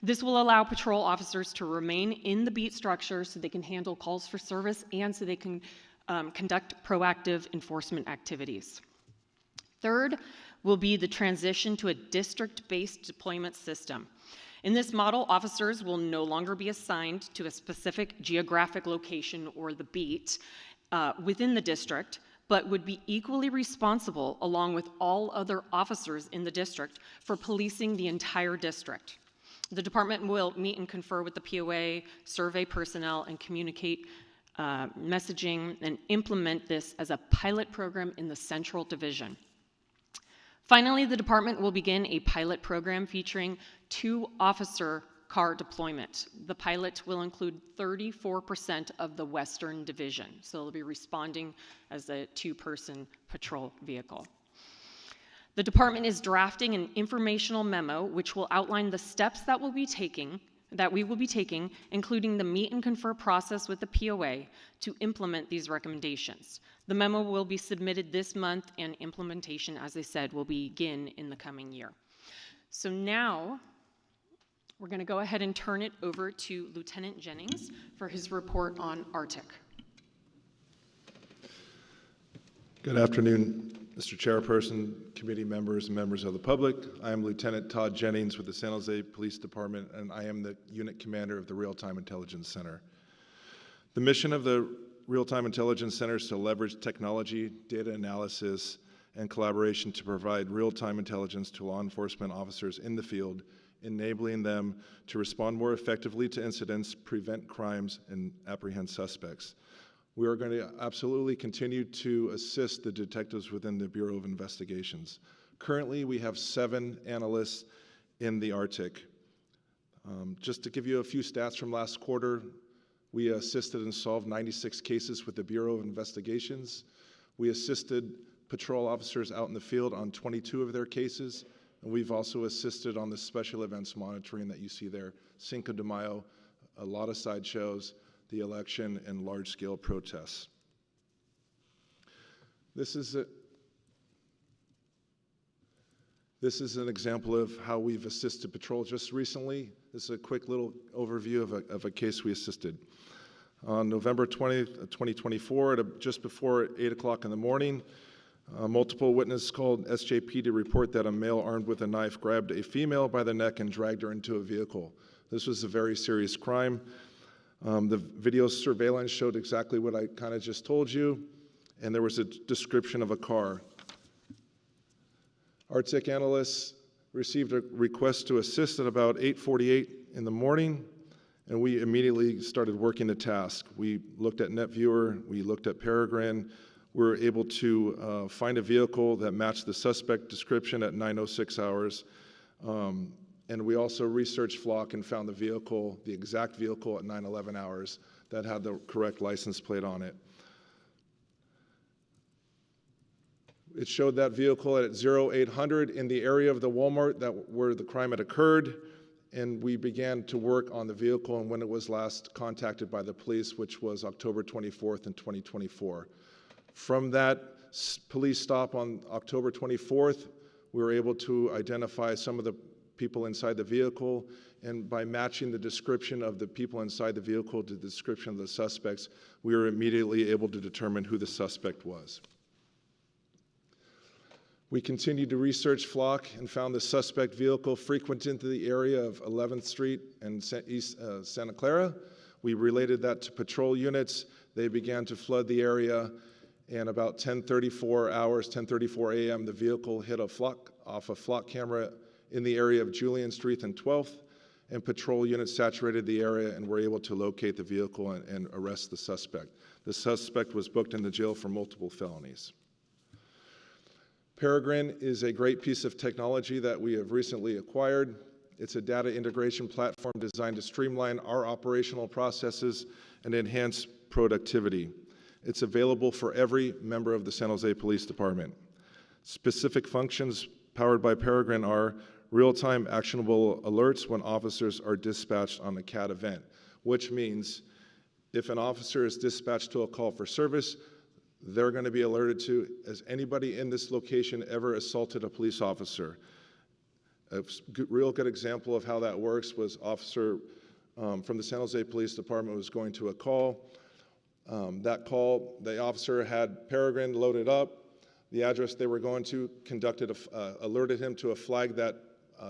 This will allow patrol officers to remain in the beat structure so they can handle calls for service and so they can conduct proactive enforcement activities. Third will be the transition to a district-based deployment system. In this model, officers will no longer be assigned to a specific geographic location or the beat within the district, but would be equally responsible, along with all other officers in the district, for policing the entire district. The department will meet and confer with the POA, survey personnel, and communicate messaging and implement this as a pilot program in the Central Division. Finally, the department will begin a pilot program featuring 2 officer car deployment. The pilot will include 34% of the Western Division, so they'll be responding as a 2-person patrol vehicle. The department is drafting an informational memo which will outline the steps that we will be taking, including the meet and confer process with the POA to implement these recommendations. The memo will be submitted this month, and implementation, as I said, will begin in the coming year. So now we're going to go ahead and turn it over to Lieutenant Jennings for his report on Arctic. Good afternoon, Mr. Chairperson, committee members, and members of the public. I am Lieutenant Todd Jennings with the San Jose Police Department, and I am the unit commander of the Real-Time Intelligence Center. The mission of the Real-Time Intelligence Center is to leverage technology, data analysis, and collaboration to provide real-time intelligence to law enforcement officers in the field enabling them to respond more effectively to incidents, prevent crimes, and apprehend suspects. We are going to absolutely continue to assist the detectives within the Bureau of Investigations. Currently, we have 7 analysts in the RTIC. Just to give you a few stats from last quarter, we assisted and solved 96 cases with the Bureau of Investigations. We assisted patrol officers out in the field on 22 of their cases, and we've also assisted on the special events monitoring that you see there, Cinco de Mayo, a lot of sideshows, the election, and large-scale protests. This is an example of how we've assisted patrol just recently. This is a quick little overview of a case we assisted. On November 20th, 2024, just before 8 o'clock in the morning, multiple witnesses called SJP to report that a male armed with a knife grabbed a female by the neck and dragged her into a vehicle. This was a very serious crime. The video surveillance showed exactly what I kind of just told you, and there was a description of a car. Our TIC analysts received a request to assist at about 8:48 in the morning, and we immediately started working the task. We looked at NetViewer, we looked at Peregrine. We were able to find a vehicle that matched the suspect description at 9:06 hours. And we also researched Flock and found the exact vehicle at 9:11 hours that had the correct license plate on it. It showed that vehicle at 0800 in the area of the Walmart where the crime had occurred, and we began to work on the vehicle and when it was last contacted by the police, which was October 24th in 2024. From that police stop on October 24th, we were able to identify some of the people inside the vehicle, and by matching the description of the people inside the vehicle to the description of the suspects, we were immediately able to determine who the suspect was. We continued to research Flock and found the suspect vehicle frequenting the area of 11th Street and East Santa Clara. We related that to patrol units. They began to flood the area, and about 10:34 a.m., the vehicle hit off a Flock camera in the area of Julian Street and 12th, and patrol units saturated the area and were able to locate the vehicle and arrest the suspect. The suspect was booked into jail for multiple felonies. Peregrine is a great piece of technology that we have recently acquired. It's a data integration platform designed to streamline our operational processes and enhance productivity. It's available for every member of the San Jose Police Department. Specific functions powered by Peregrine are real-time actionable alerts when officers are dispatched on a CAD event, which means if an officer is dispatched to a call for service, they're going to be alerted to, has anybody in this location ever assaulted a police officer? A real good example of how that works was officer from the San Jose Police Department was going to a call. That call, the officer had Peregrine loaded up. The address they were going to alerted him to a flag that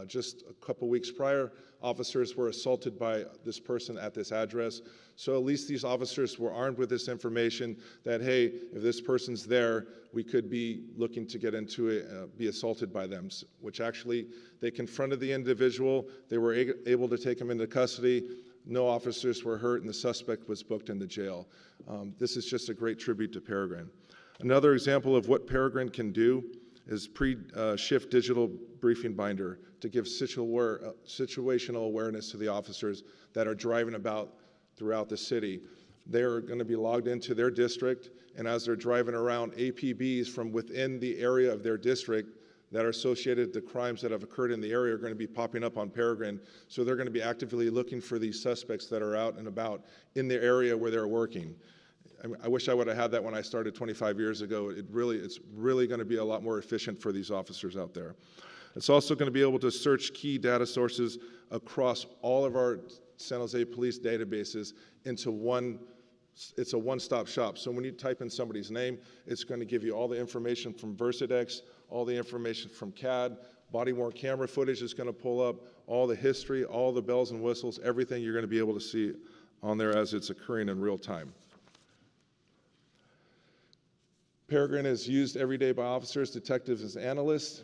just a couple weeks prior, officers were assaulted by this person at this address. So at least these officers were armed with this information that, hey, if this person's there, we could be looking to get into it, be assaulted by them, which actually they confronted the individual. They were able to take him into custody. No officers were hurt, and the suspect was booked into jail. This is just a great tribute to Peregrine. Another example of what Peregrine can do is pre-shift digital briefing binder to give situational awareness to the officers that are driving about throughout the city. They're going to be logged into their district, and as they're driving around, APBs from within the area of their district that are associated with the crimes that have occurred in the area are going to be popping up on Peregrine. So they're going to be actively looking for these suspects that are out and about in the area where they're working. I wish I would have had that when I started 25 years ago. It's really going to be a lot more efficient for these officers out there. It's also going to be able to search key data sources across all of our San Jose police databases into it's a one-stop shop. So when you type in somebody's name, it's going to give you all the information from Versadex, all the information from CAD, body-worn camera footage is going to pull up, all the history, all the bells and whistles, everything you're going to be able to see on there as it's occurring in real time. Peregrine is used every day by officers, detectives, and analysts.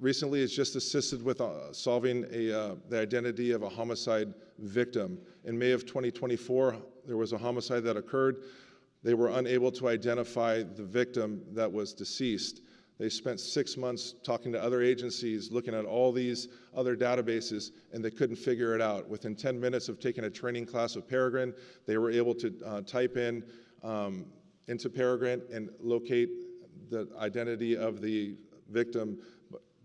recently has just assisted with solving the identity of a homicide victim. In May of 2024, there was a homicide that occurred. They were unable to identify the victim that was deceased. They spent 6 months talking to other agencies, looking at all these other databases, and they couldn't figure it out. Within 10 minutes of taking a training class with Peregrine, they were able to type in into Peregrine and locate the identity of the victim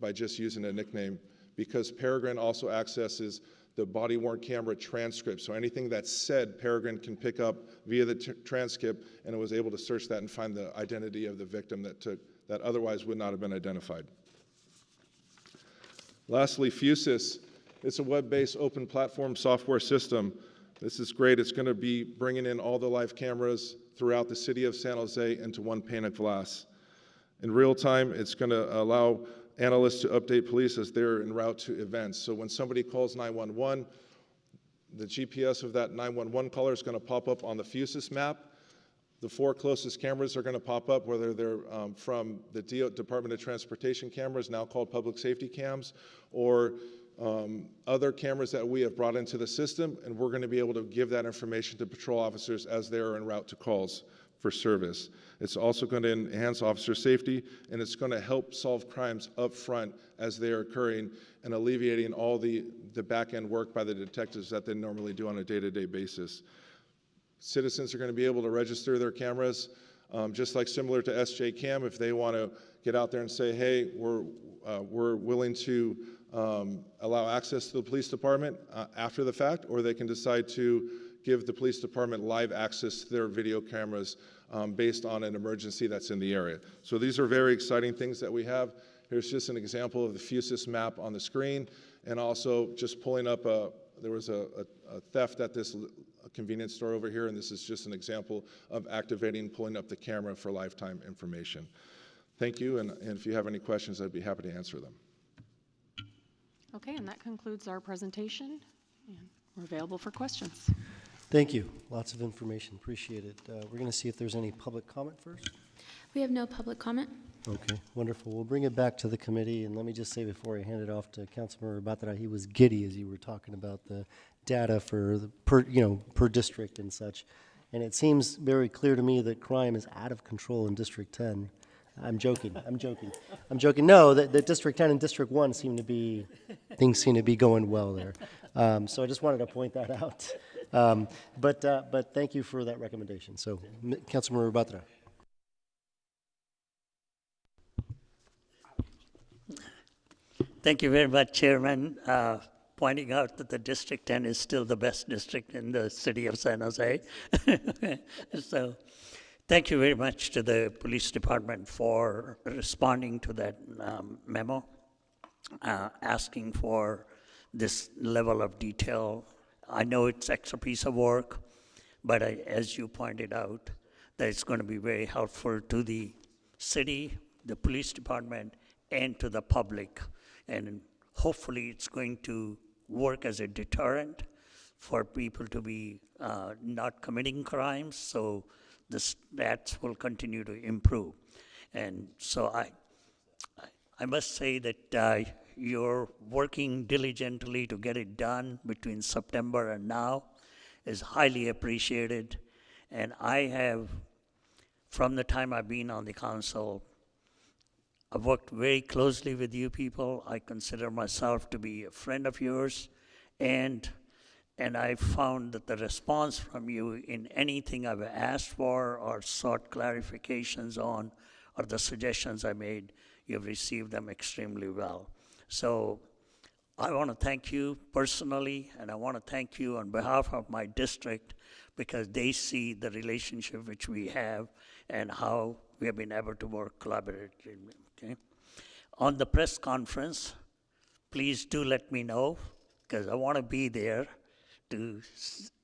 by just using a nickname, because Peregrine also accesses the body-worn camera transcript. So anything that's said, Peregrine can pick up via the transcript, and it was able to search that and find the identity of the victim that otherwise would not have been identified. Lastly, Fusus. It's a web-based open platform software system. This is great. It's going to be bringing in all the live cameras throughout the city of San Jose into one pane of glass. In real time, it's going to allow analysts to update police as they're en route to events. So when somebody calls 911, the GPS of that 911 caller is going to pop up on the Fusus map. The 4 closest cameras are going to pop up, whether they're from the Department of Transportation cameras, now called public safety cams, or other cameras that we have brought into the system, and we're going to be able to give that information to patrol officers as they are en route to calls for service. It's also going to enhance officer safety, and it's going to help solve crimes up front as they are occurring and alleviating all the back-end work by the detectives that they normally do on a day-to-day basis. Citizens are going to be able to register their cameras, just like similar to SJ Cam, if they want to get out there and say, hey, we're willing to allow access to the police department after the fact, or they can decide to give the police department live access to their video cameras based on an emergency that's in the area. So these are very exciting things that we have. Here's just an example of the Fusus map on the screen, and also just pulling up there was a theft at this convenience store over here, and this is just an example of activating, pulling up the camera for lifetime information. Thank you, and if you have any questions, I'd be happy to answer them. Okay, and that concludes our presentation, and we're available for questions. Thank you. Lots of information. Appreciate it. We're going to see if there's any public comment first. We have no public comment. Okay, wonderful. We'll bring it back to the committee, and let me just say before I hand it off to Councilmember Batra, he was giddy as you were talking about the data for the per district and such. And it seems very clear to me that crime is out of control in District 10. I'm joking. I'm joking. I'm joking. No, that District 10 and District 1 things seem to be going well there. So I just wanted to point that out. But thank you for that recommendation. So, Councilmember Batra. Thank you very much, Chairman, pointing out that the District 10 is still the best district in the city of San Jose. So thank you very much to the police department for responding to that memo, asking for this level of detail. I know it's extra piece of work, but as you pointed out, that it's going to be very helpful to the city, the police department, and to the public. And hopefully it's going to work as a deterrent for people to be not committing crimes, so the stats will continue to improve. And so I must say that you're working diligently to get it done between September and now is highly appreciated. And I have, from the time I've been on the council, I've worked very closely with you people. I consider myself to be a friend of yours, and I found that the response from you in anything I've asked for or sought clarifications on, or the suggestions I made, you've received them extremely well. So I want to thank you personally, and I want to thank you on behalf of my district, because they see the relationship which we have and how we have been able to work collaboratively. Okay. On the press conference, please do let me know, because I want to be there to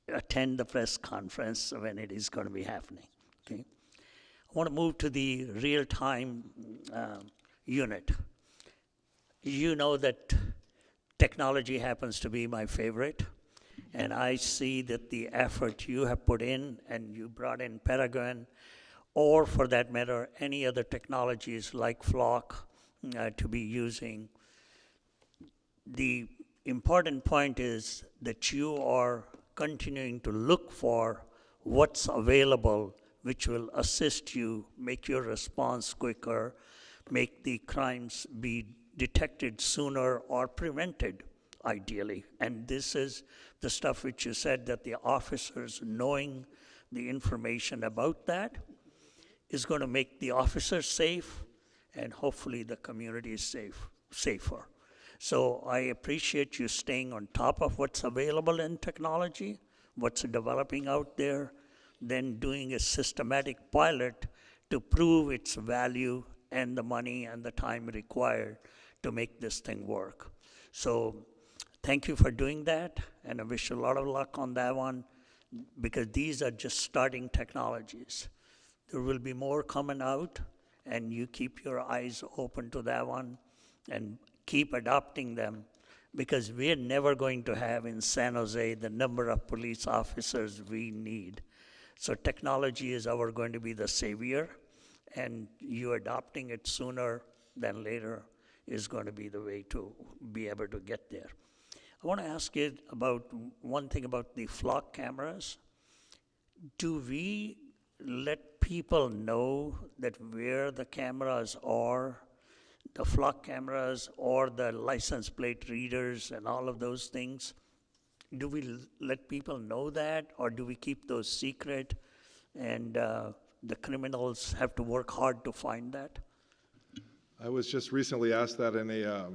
attend the press conference when it is going to be happening. Okay. I want to move to the real-time unit. You know that technology happens to be my favorite, and I see that the effort you have put in, and you brought in Peregrine, or for that matter, any other technologies like Flock to be using the important point is that you are continuing to look for what's available, which will assist you, make your response quicker, make the crimes be detected sooner or prevented, ideally. And this is the stuff which you said, that the officers knowing the information about that is going to make the officers safe, and hopefully the community is safer. So I appreciate you staying on top of what's available in technology, what's developing out there, then doing a systematic pilot to prove its value and the money and the time required to make this thing work. So thank you for doing that, and I wish you a lot of luck on that one, because these are just starting technologies. There will be more coming out, and you keep your eyes open to that one and keep adopting them, because we're never going to have in San Jose the number of police officers we need. So technology is going to be the savior, and you adopting it sooner than later is going to be the way to be able to get there. I want to ask you about one thing about the flock cameras. Do we let people know that where the cameras are, the flock cameras or the license plate readers and all of those things? Do we let people know that, or do we keep those secret, and the criminals have to work hard to find that? I was just recently asked that in a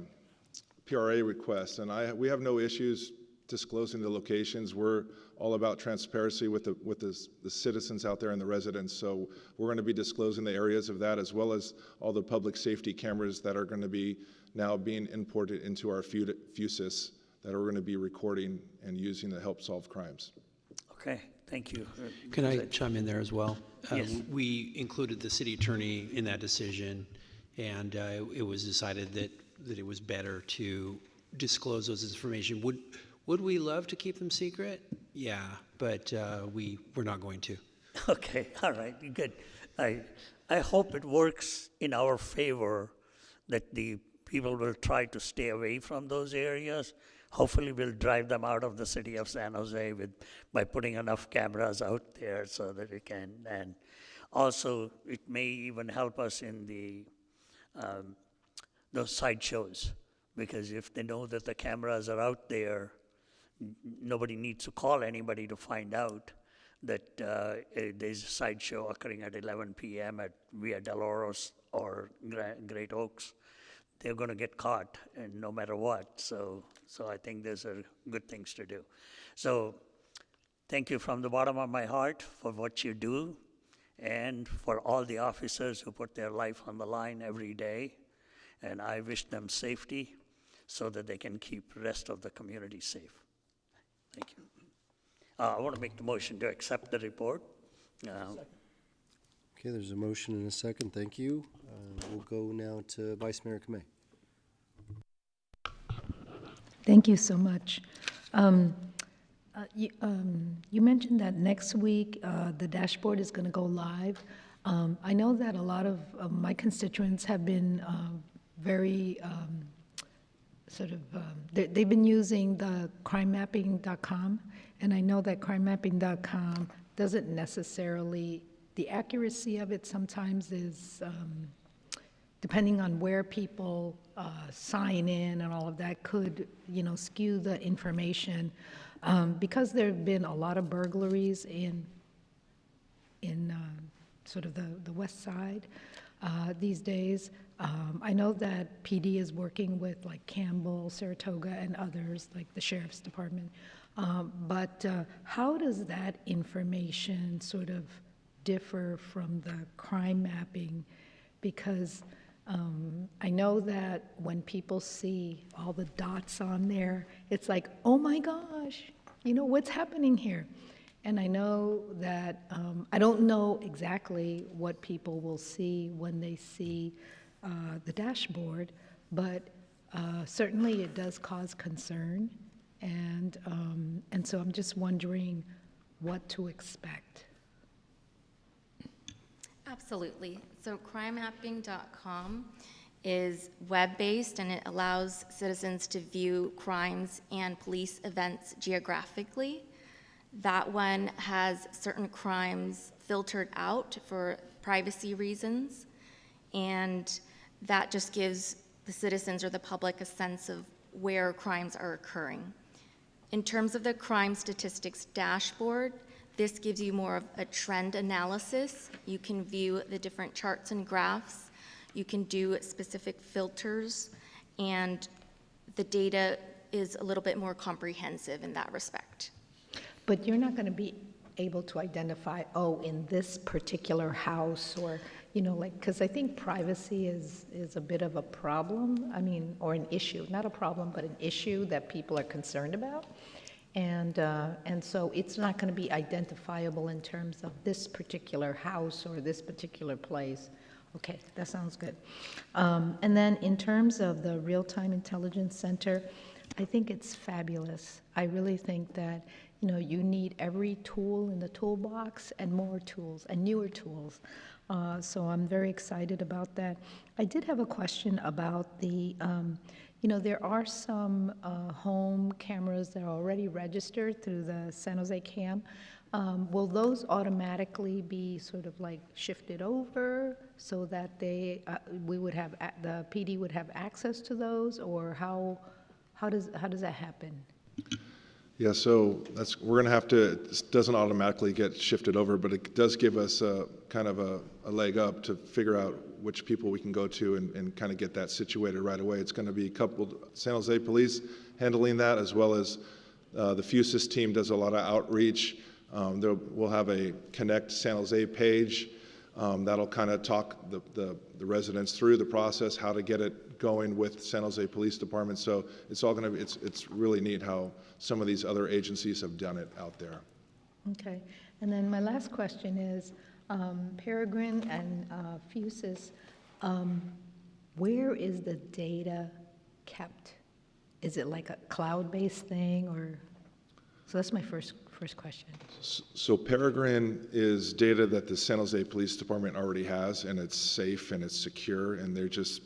PRA request, and we have no issues disclosing the locations. We're all about transparency with the citizens out there and the residents, so we're going to be disclosing the areas of that, as well as all the public safety cameras that are going to be now being imported into our FUSIS that are going to be recording and using to help solve crimes. Okay, thank you. Can I chime in there as well? Yes. We included the city attorney in that decision, and it was decided that it was better to disclose those information. Would we love to keep them secret? Yeah, but we're not going to. Okay, all right, good. I hope it works in our favor, that the people will try to stay away from those areas. Hopefully we'll drive them out of the city of San Jose by putting enough cameras out there so that it can. And also, it may even help us in those sideshows, because if they know that the cameras are out there, nobody needs to call anybody to find out that there's a sideshow occurring at 11 p.m. at Via Dolores or Great Oaks. They're going to get caught, and no matter what. So I think those are good things to do. So thank you from the bottom of my heart for what you do, and for all the officers who put their life on the line every day. And I wish them safety so that they can keep the rest of the community safe. Thank you. I want to make the motion to accept the report. Okay, there's a motion and a second. Thank you. We'll go now to Vice Mayor Kamei. Thank you so much. You mentioned that next week the dashboard is going to go live. I know that a lot of my constituents have been very they've been using the crimemapping.com, and I know that crimemapping.com doesn't necessarily, the accuracy of it sometimes is, depending on where people sign in and all of that, could, skew the information. Because there have been a lot of burglaries in sort of the west side these days. I know that PD is working with like Campbell, Saratoga, and others, like the Sheriff's Department. But how does that information sort of differ from the crime mapping? Because I know that when people see all the dots on there, it's like, oh my gosh, what's happening here? And I know that, I don't know exactly what people will see when they see the dashboard, but certainly it does cause concern. And so I'm just wondering what to expect. Absolutely. So crimemapping.com is web-based, and it allows citizens to view crimes and police events geographically. That one has certain crimes filtered out for privacy reasons, and that just gives the citizens or the public a sense of where crimes are occurring. In terms of the crime statistics dashboard, this gives you more of a trend analysis. You can view the different charts and graphs. You can do specific filters, and the data is a little bit more comprehensive in that respect. But you're not going to be able to identify, oh, in this particular house, or, you know, like, because I think privacy is a bit of a problem, I mean, or an issue, not a problem, but an issue that people are concerned about. And so it's not going to be identifiable in terms of this particular house or this particular place. Okay, that sounds good. And then in terms of the Real-Time Intelligence Center, I think it's fabulous. I really think that, you know, you need every tool in the toolbox and more tools and newer tools. So I'm very excited about that. I did have a question about the, you know, there are some home cameras that are already registered through the San Jose CAM. Will those automatically be sort of like shifted over so that they, we would have, the PD would have access to those, or how does that happen? Yeah, so we're going to have to, it doesn't automatically get shifted over, but it does give us kind of a leg up to figure out which people we can go to and kind of get that situated right away. It's going to be coupled, San Jose Police handling that, as well as the FUSIS team does a lot of outreach. We'll have a Connect San Jose page that'll kind of talk the residents through the process, how to get it going with San Jose Police Department. So it's all going to be, it's really neat how some of these other agencies have done it out there. Okay, and then my last question is, Peregrine and FUSIS, where is the data kept? Is it like a cloud-based thing, or? So that's my first question. So Peregrine is data that the San Jose Police Department already has, and it's safe and it's secure, and they're just,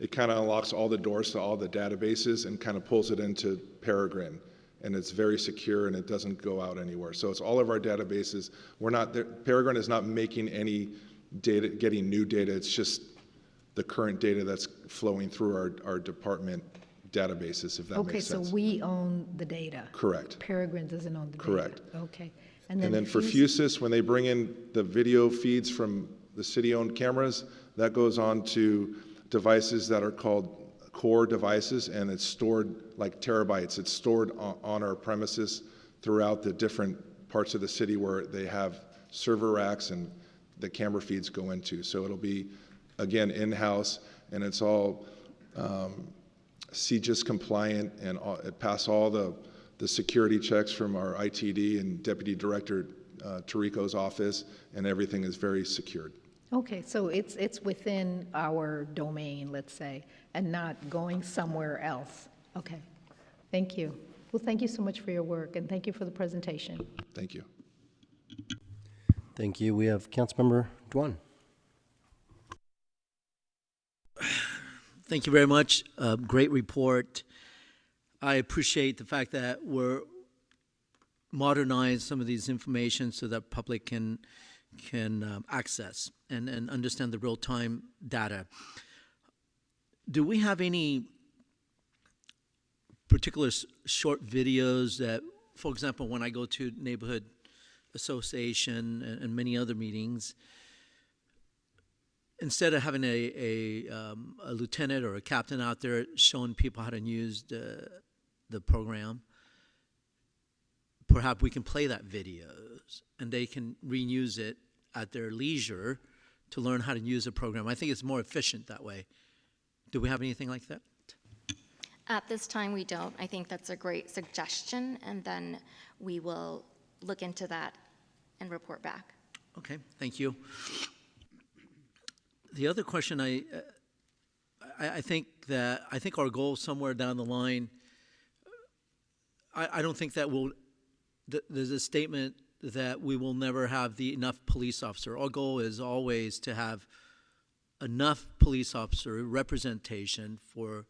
it kind of unlocks all the doors to all the databases and kind of pulls it into Peregrine. And it's very secure and it doesn't go out anywhere. So it's all of our databases. We're not, Peregrine is not making any data, getting new data. It's just the current data that's flowing through our department databases, if that makes sense. Okay, so we own the data. Correct. Peregrine doesn't own the data. Correct. Okay. And then for FUSIS, when they bring in the video feeds from the city-owned cameras, that goes on to devices that are called core devices, and it's stored like terabytes. It's stored on our premises throughout the different parts of the city where they have server racks and the camera feeds go into. So it'll be, again, in-house, and it's all CGIS compliant, and it passes all the security checks from our ITD and Deputy Director Tarico's office, and everything is very secured. Okay, so it's within our domain, let's say, and not going somewhere else. Okay, thank you. Well, thank you so much for your work, and thank you for the presentation. Thank you. Thank you. We have Councilmember Duan. Thank you very much. Great report. I appreciate the fact that we're modernizing some of these information so that public can access and understand the real-time data. Do we have any particular short videos that, for example, when I go to neighborhood association and many other meetings, instead of having a lieutenant or a captain out there showing people how to use the program, perhaps we can play that videos and they can reuse it at their leisure to learn how to use a program. I think it's more efficient that way. Do we have anything like that? At this time, we don't. I think that's a great suggestion, and then we will look into that and report back. Okay, thank you. The other question, I think our goal somewhere down the line, I don't think that there's a statement that we will never have enough police officer. Our goal is always to have enough police officer representation for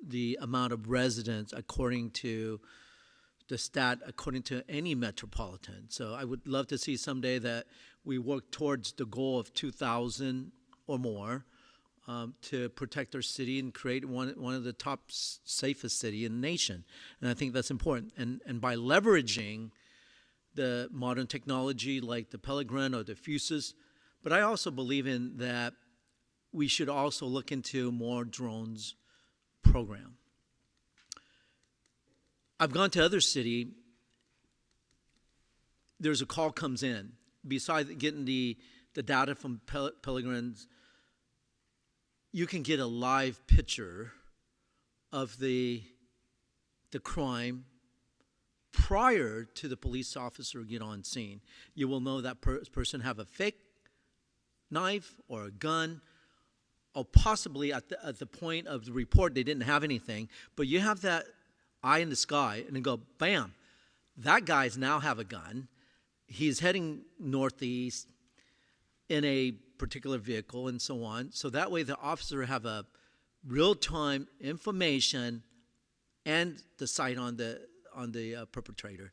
the amount of residents according to the stat, according to any metropolitan. So I would love to see someday that we work towards the goal of 2,000 or more to protect our city and create one of the top safest city in the nation. And I think that's important. And by leveraging the modern technology like the Pellegrin or the Fuses, but I also believe in that we should also look into more drones program. I've gone to other city, there's a call comes in. Besides getting the data from Pellegrins, you can get a live picture of the crime prior to the police officer get on scene. You will know that person have a fake knife or a gun, or possibly at the point of the report they didn't have anything, but you have that eye in the sky and then go, bam, that guy's now have a gun. He's heading northeast in a particular vehicle and so on. So that way the officer have a real-time information and the sight on the perpetrator.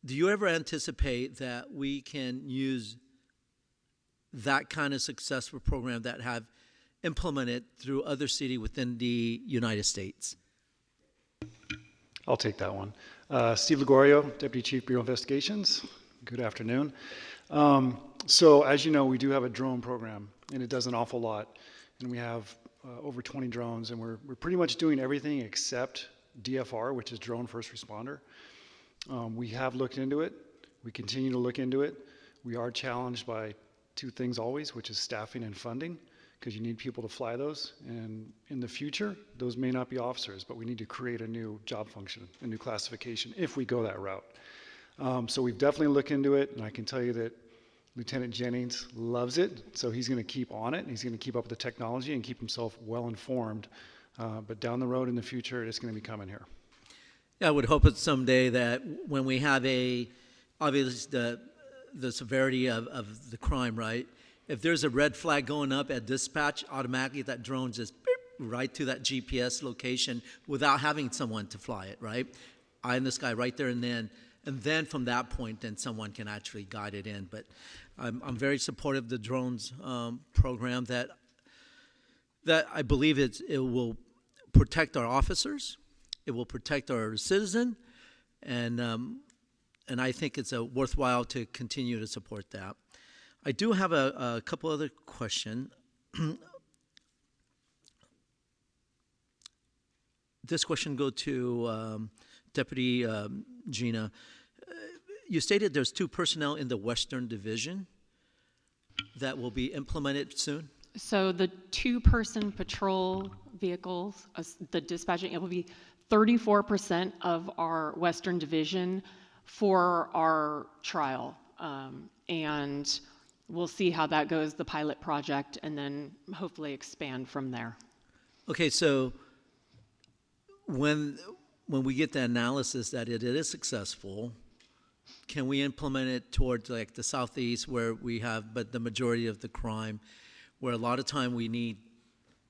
Do you ever anticipate that we can use that kind of successful program that have implemented through other cities within the United States? I'll take that one. Steve Ligorio, Deputy Chief Bureau of Investigations. Good afternoon. So as you know, we do have a drone program, and it does an awful lot. And we have over 20 drones, and we're pretty much doing everything except DFR, which is drone first responder. We have looked into it. We continue to look into it. We are challenged by two things always, which is staffing and funding, because you need people to fly those. And in the future, those may not be officers, but we need to create a new job function, a new classification, if we go that route. So we've definitely looked into it, and I can tell you that Lieutenant Jennings loves it, so he's going to keep on it, and he's going to keep up with the technology and keep himself well informed. But down the road in the future, it's going to be coming here. Yeah, I would hope that someday that when we have obviously the severity of the crime, right? If there's a red flag going up at dispatch, automatically that drone just beep, right to that GPS location without having someone to fly it, right? Eye in the sky right there and then from that point, then someone can actually guide it in. But I'm very supportive of the drones program that I believe it will protect our officers, it will protect our citizen, and I think it's worthwhile to continue to support that. I do have a couple other questions. This question go to Deputy Gina. You stated there's 2 personnel in the Western Division that will be implemented soon? So the 2-person patrol vehicles, the dispatching, it will be 34% of our Western Division for our trial. And we'll see how that goes, the pilot project, and then hopefully expand from there. Okay, so when we get the analysis that it is successful, can we implement it towards like the southeast where we have but the majority of the crime, where a lot of time we need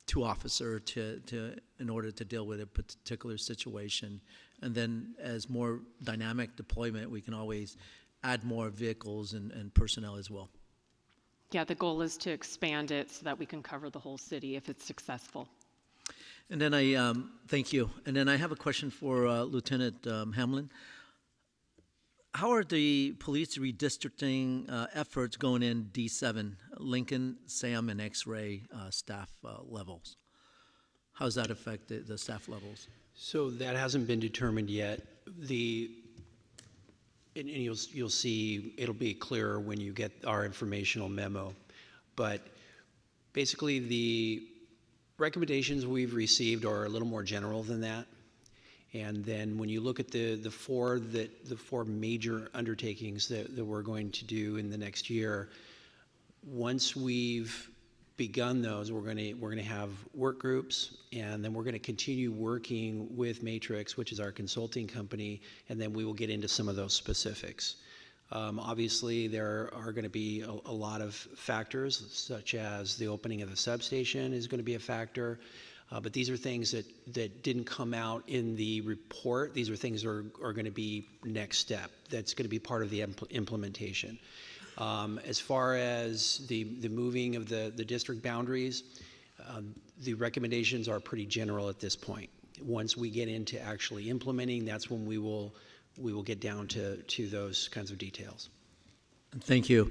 2 officers in order to deal with a particular situation, and then as more dynamic deployment, we can always add more vehicles and personnel as well. Yeah, the goal is to expand it so that we can cover the whole city if it's successful. And then thank you. And then I have a question for Lieutenant Hamlin. How are the police redistricting efforts going in D7, Lincoln, SAM, and X-ray staff levels? How does that affect the staff levels? So that hasn't been determined yet. And you'll see, it'll be clearer when you get our informational memo. But basically the recommendations we've received are a little more general than that. And then when you look at the 4 major undertakings that we're going to do in the next year, once we've begun those, we're going to have work groups, and then we're going to continue working with Matrix, which is our consulting company, and then we will get into some of those specifics. Obviously, there are going to be a lot of factors, such as the opening of the substation is going to be a factor. But these are things that didn't come out in the report. These are things that are going to be next step. That's going to be part of the implementation. As far as the moving of the district boundaries, the recommendations are pretty general at this point. Once we get into actually implementing, that's when we will get down to those kinds of details. Thank you.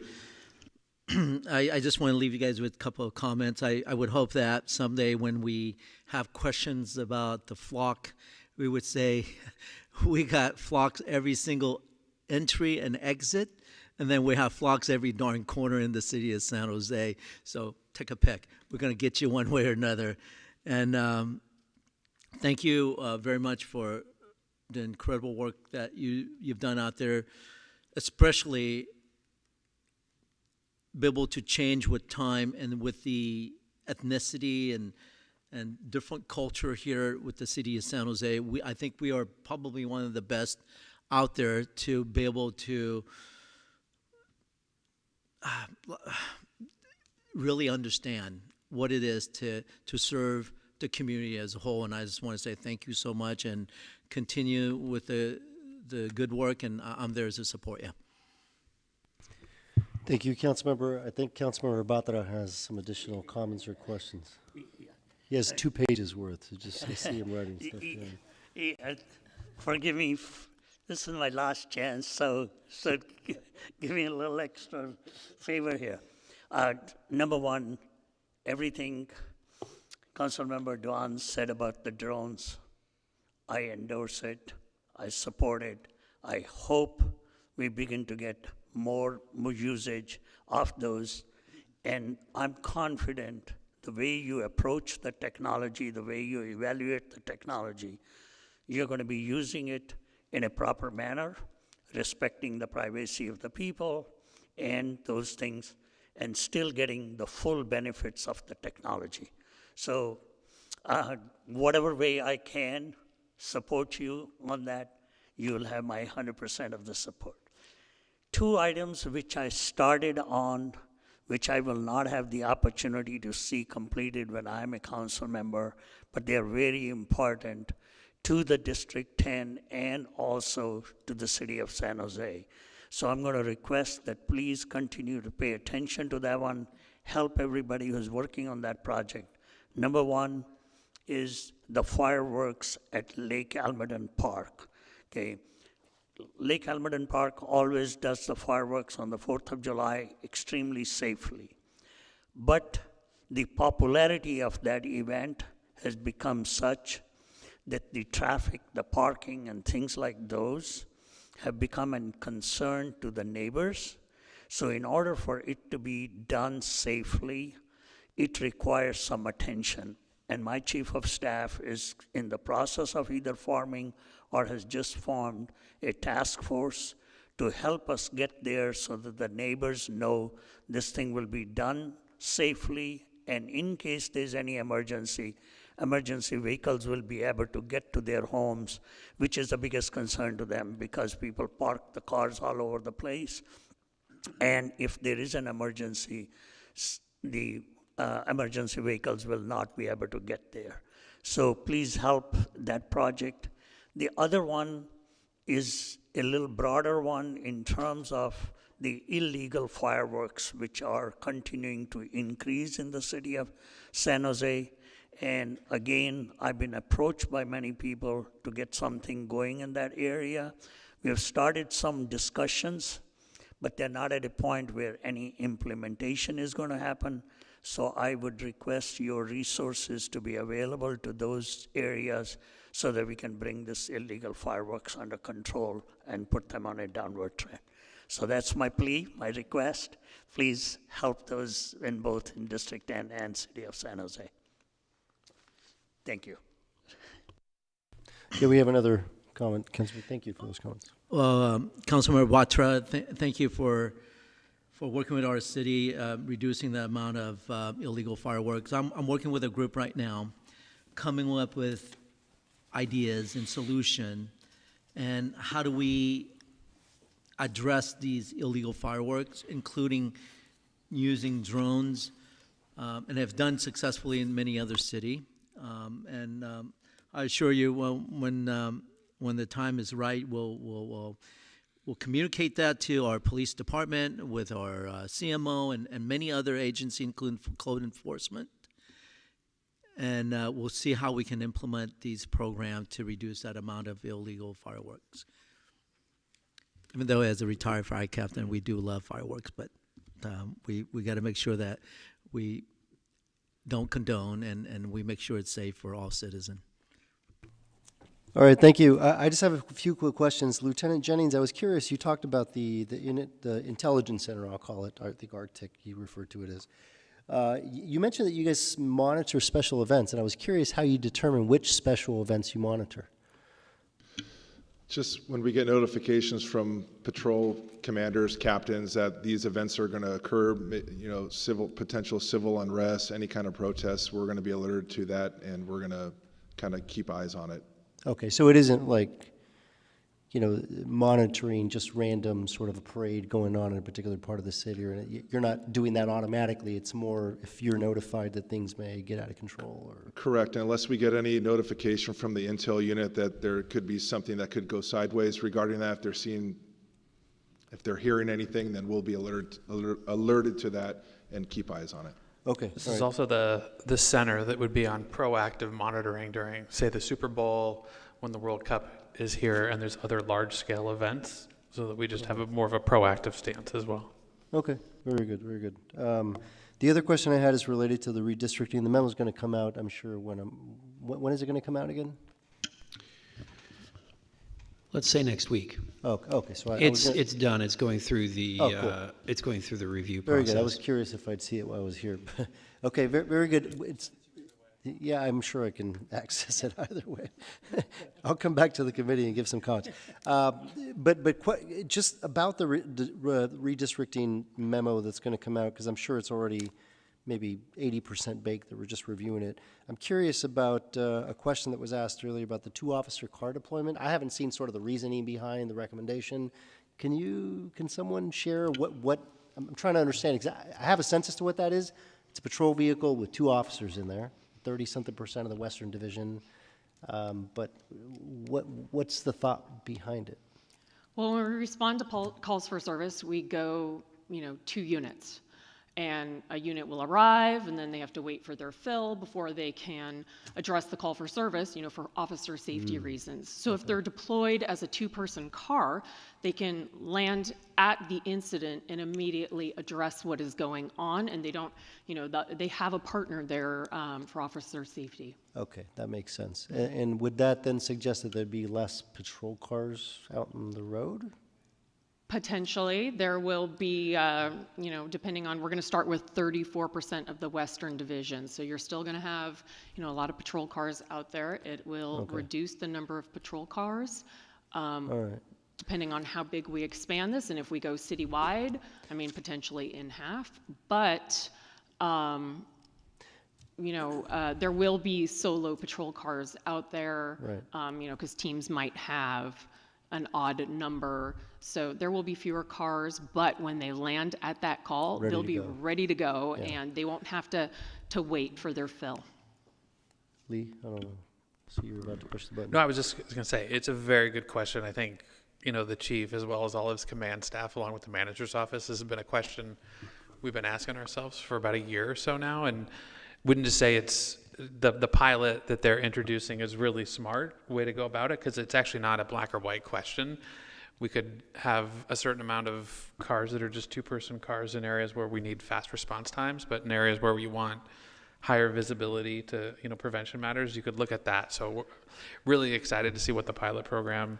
I just want to leave you guys with a couple of comments. I would hope that someday when we have questions about the flock, we would say, we got flocks every single entry and exit, and then we have flocks every darn corner in the city of San Jose. So take a pick. We're going to get you one way or another. And thank you very much for the incredible work that you've done out there, especially be able to change with time and with the ethnicity and different culture here with the city of San Jose. I think we are probably one of the best out there to be able to really understand what it is to serve the community as a whole. And I just want to say thank you so much and continue with the good work, and I'm there to support you. Thank you, Councilmember. I think Councilmember Batra has some additional comments or questions. He has 2 pages worth. So just I see him writing stuff down. Forgive me. This is my last chance, so give me a little extra favor here. Number one, everything Councilmember Duan said about the drones, I endorse it. I support it. I hope we begin to get more usage of those. And I'm confident the way you approach the technology, the way you evaluate the technology, you're going to be using it in a proper manner, respecting the privacy of the people and those things, and still getting the full benefits of the technology. So whatever way I can support you on that, you'll have my 100% of the support. 2 items which I started on, which I will not have the opportunity to see completed when I'm a council member, but they're very important to the District 10 and also to the city of San Jose. So I'm going to request that please continue to pay attention to that one, help everybody who's working on that project. Number 1 is the fireworks at Lake Almaden Park. Okay. Lake Almaden Park always does the fireworks on the 4th of July extremely safely. But the popularity of that event has become such that the traffic, the parking, and things like those have become a concern to the neighbors. So in order for it to be done safely, it requires some attention. And my chief of staff is in the process of either forming or has just formed a task force to help us get there so that the neighbors know this thing will be done safely, and in case there's any emergency vehicles will be able to get to their homes, which is the biggest concern to them because people park the cars all over the place. And if there is an emergency, the emergency vehicles will not be able to get there. So please help that project. The other one is a little broader one in terms of the illegal fireworks, which are continuing to increase in the city of San Jose. And again, I've been approached by many people to get something going in that area. We have started some discussions, but they're not at a point where any implementation is going to happen. So I would request your resources to be available to those areas so that we can bring this illegal fireworks under control and put them on a downward trend. So that's my plea, my request. Please help those in both in District 10 and City of San Jose. Thank you. Okay, we have another comment. Councilman, thank you for those comments. Well, Councilmember Batra, thank you for working with our city, reducing the amount of illegal fireworks. I'm working with a group right now, coming up with ideas and solution, and how do we address these illegal fireworks, including using drones, and have done successfully in many other cities. I assure you, when the time is right, we'll communicate that to our police department, with our CMO and many other agencies, including code enforcement. And we'll see how we can implement these programs to reduce that amount of illegal fireworks. Even though as a retired fire captain, we do love fireworks, but we got to make sure that we don't condone and we make sure it's safe for all citizens. All right, thank you. I just have a few quick questions. Lieutenant Jennings, I was curious, you talked about the intelligence center, I'll call it, I think ARCTIC, you referred to it as. You mentioned that you guys monitor special events, and I was curious how you determine which special events you monitor. Just when we get notifications from patrol commanders, captains, that these events are going to occur, you know, potential civil unrest, any kind of protests, we're going to be alerted to that, and we're going to kind of keep eyes on it. Okay, so it isn't like, you know, monitoring just random sort of a parade going on in a particular part of the city, or you're not doing that automatically. It's more if you're notified that things may get out of control. Or Correct, and unless we get any notification from the intel unit that there could be something that could go sideways regarding that, if they're hearing anything, then we'll be alerted to that and keep eyes on it. Okay. This is also the center that would be on proactive monitoring during, say, the Super Bowl, when the World Cup is here, and there's other large-scale events, so that we just have more of a proactive stance as well. Okay, very good, very good. The other question I had is related to the redistricting. The memo is going to come out, I'm sure, when is it going to come out again? Let's say next week. Oh, okay. So it's done. It's going through the cool. It's going through the review Very process. good. I was curious if I'd see it while I was here. Okay, very, very good. Yeah, I'm sure I can access it either way. I'll come back to the committee and give some comments. But just about the redistricting memo that's going to come out, because I'm sure it's already maybe 80% baked that we're just reviewing it. I'm curious about a question that was asked earlier about the 2-officer car deployment. I haven't seen sort of the reasoning behind the recommendation. Can someone share what I'm trying to understand? Exactly. I have a sense as to what that is. It's a patrol vehicle with 2 officers in there, 30-something% of the Western Division. But what's the thought behind it? Well, when we respond to calls for service, we go, 2 units. And a unit will arrive, and then they have to wait for their fill before they can address the call for service, for officer safety reasons. So if they're deployed as a 2-person car, they can land at the incident and immediately address what is going on, and they don't, they have a partner there for officer safety. Okay, that makes sense. And would that then suggest that there'd be less patrol cars out on the road? Potentially. There will be, depending on, we're going to start with 34% of the Western Division. So you're still going to have, a lot of patrol cars out there. It will reduce the number of patrol cars. All right. Depending on how big we expand this, and if we go citywide, potentially in half. But, there will be solo patrol cars out there, right. Because teams might have an odd number, so there will be fewer cars, but when they land at that call, they'll be ready to go, and they won't have to wait for their fill. Lee, I don't know. So you were about to push the button. No, I was just going to say, it's a very good question. I think, the chief, as well as all of his command staff, along with the manager's office, this has been a question we've been asking ourselves for about a year or so now, and wouldn't just say it's the pilot that they're introducing is really smart way to go about it, because it's actually not a black or white question. We could have a certain amount of cars that are just 2-person cars in areas where we need fast response times, but in areas where we want higher visibility to prevention matters, you could look at that. So we're really excited to see what the pilot program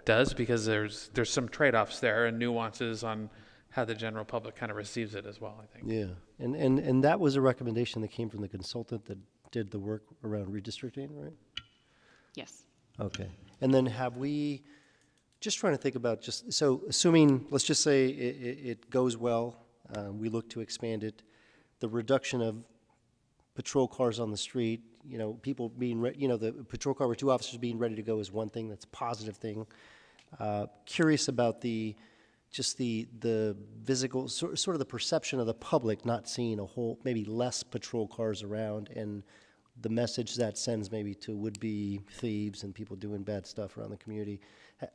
does, because there's some trade-offs there and nuances on how the general public kind of receives it as well, I think. Yeah, and that was a recommendation that came from the consultant that did the work around redistricting, right? Yes. Okay. And then have we, just trying to think about so assuming, let's just say it goes well, we look to expand it, the reduction of patrol cars on the street, people being, the patrol car with 2 officers being ready to go is one thing, that's a positive thing. Curious about the just the physical, sort of the perception of the public not seeing a whole, maybe less patrol cars around, and the message that sends maybe to would-be thieves and people doing bad stuff around the community.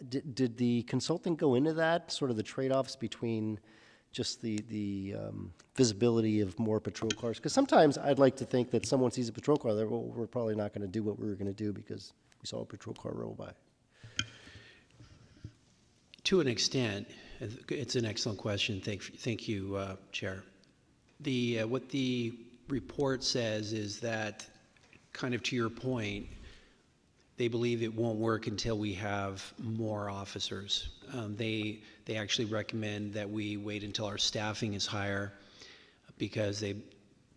Did the consultant go into that, sort of the trade-offs between just the visibility of more patrol cars? Because sometimes I'd like to think that someone sees a patrol car, they're, well, we're probably not going to do what we were going to do because we saw a patrol car roll by. To an extent, it's an excellent question. Thank you, Chair. What the report says is that, kind of to your point, they believe it won't work until we have more officers. They actually recommend that we wait until our staffing is higher because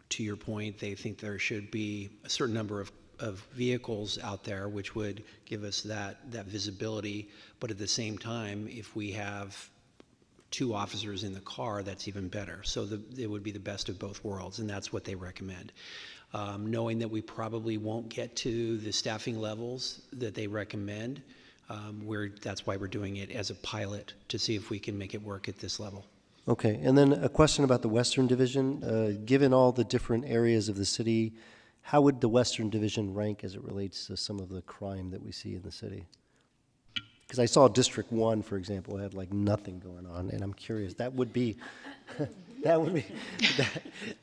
to your point, they think there should be a certain number of vehicles out there which would give us that visibility. But at the same time, if we have 2 officers in the car, that's even better. So it would be the best of both worlds, and that's what they recommend. Knowing that we probably won't get to the staffing levels that they recommend, that's why we're doing it as a pilot to see if we can make it work at this level. Okay, and then a question about the Western Division. Given all the different areas of the city, how would the Western Division rank as it relates to some of the crime that we see in the city? Because I saw District 1, for example, had like nothing going on, and I'm curious, that would be,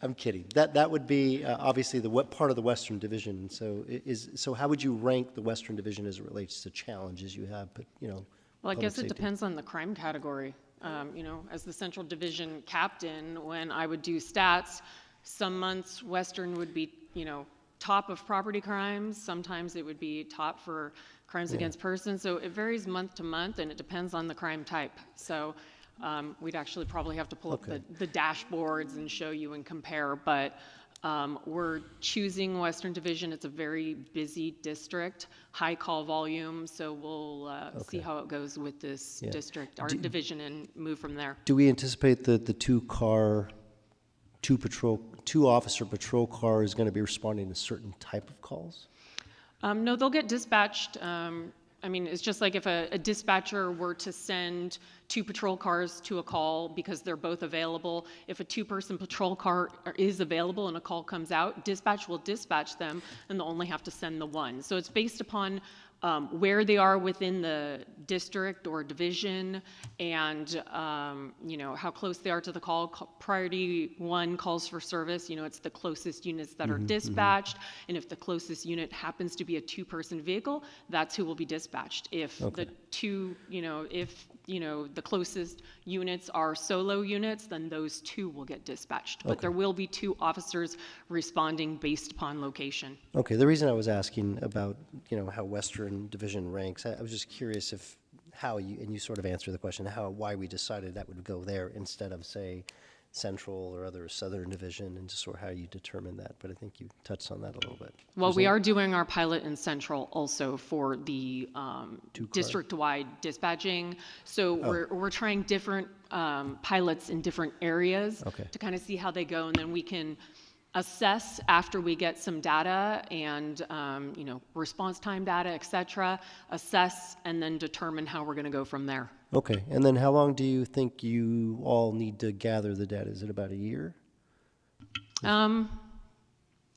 I'm kidding. That would be obviously what part of the Western Division. So how would you rank the Western Division as it relates to challenges you have, but Well, I guess it depends on the crime category. As the Central Division captain, when I would do stats, some months Western would be, top of property crimes. Sometimes it would be top for crimes against persons. So it varies month to month, and it depends on the crime type. So we'd actually probably have to pull up the dashboards and show you and compare. But we're choosing Western Division. It's a very busy district, high call volume. So we'll see how it goes with this district, our division, and move from there. Do we anticipate that the 2-officer patrol car is going to be responding to certain type of calls? No, they'll get dispatched. It's just like if a dispatcher were to send 2 patrol cars to a call because they're both available. If a 2-person patrol car is available and a call comes out, dispatch will dispatch them, and they'll only have to send the 1. So it's based upon where they are within the district or division, and how close they are to the call. Priority 1 calls for service. It's the closest units that are dispatched, and if the closest unit happens to be a 2-person vehicle, that's who will be dispatched. If the the closest units are solo units, then those 2 will get dispatched. But there will be 2 officers responding based upon location. Okay, the reason I was asking about, how Western Division ranks, I was just curious and you sort of answered the question, why we decided that would go there instead of, say, Central or other Southern Division, and just sort of how you determine that. But I think you touched on that a little bit. Well, we are doing our pilot in Central also for the district-wide dispatching. So we're trying different pilots in different areas to kind of see how they go, and then we can assess after we get some data and response time data, et cetera, assess and then determine how we're going to go from there. Okay, and then how long do you think you all need to gather the data? Is it about a year?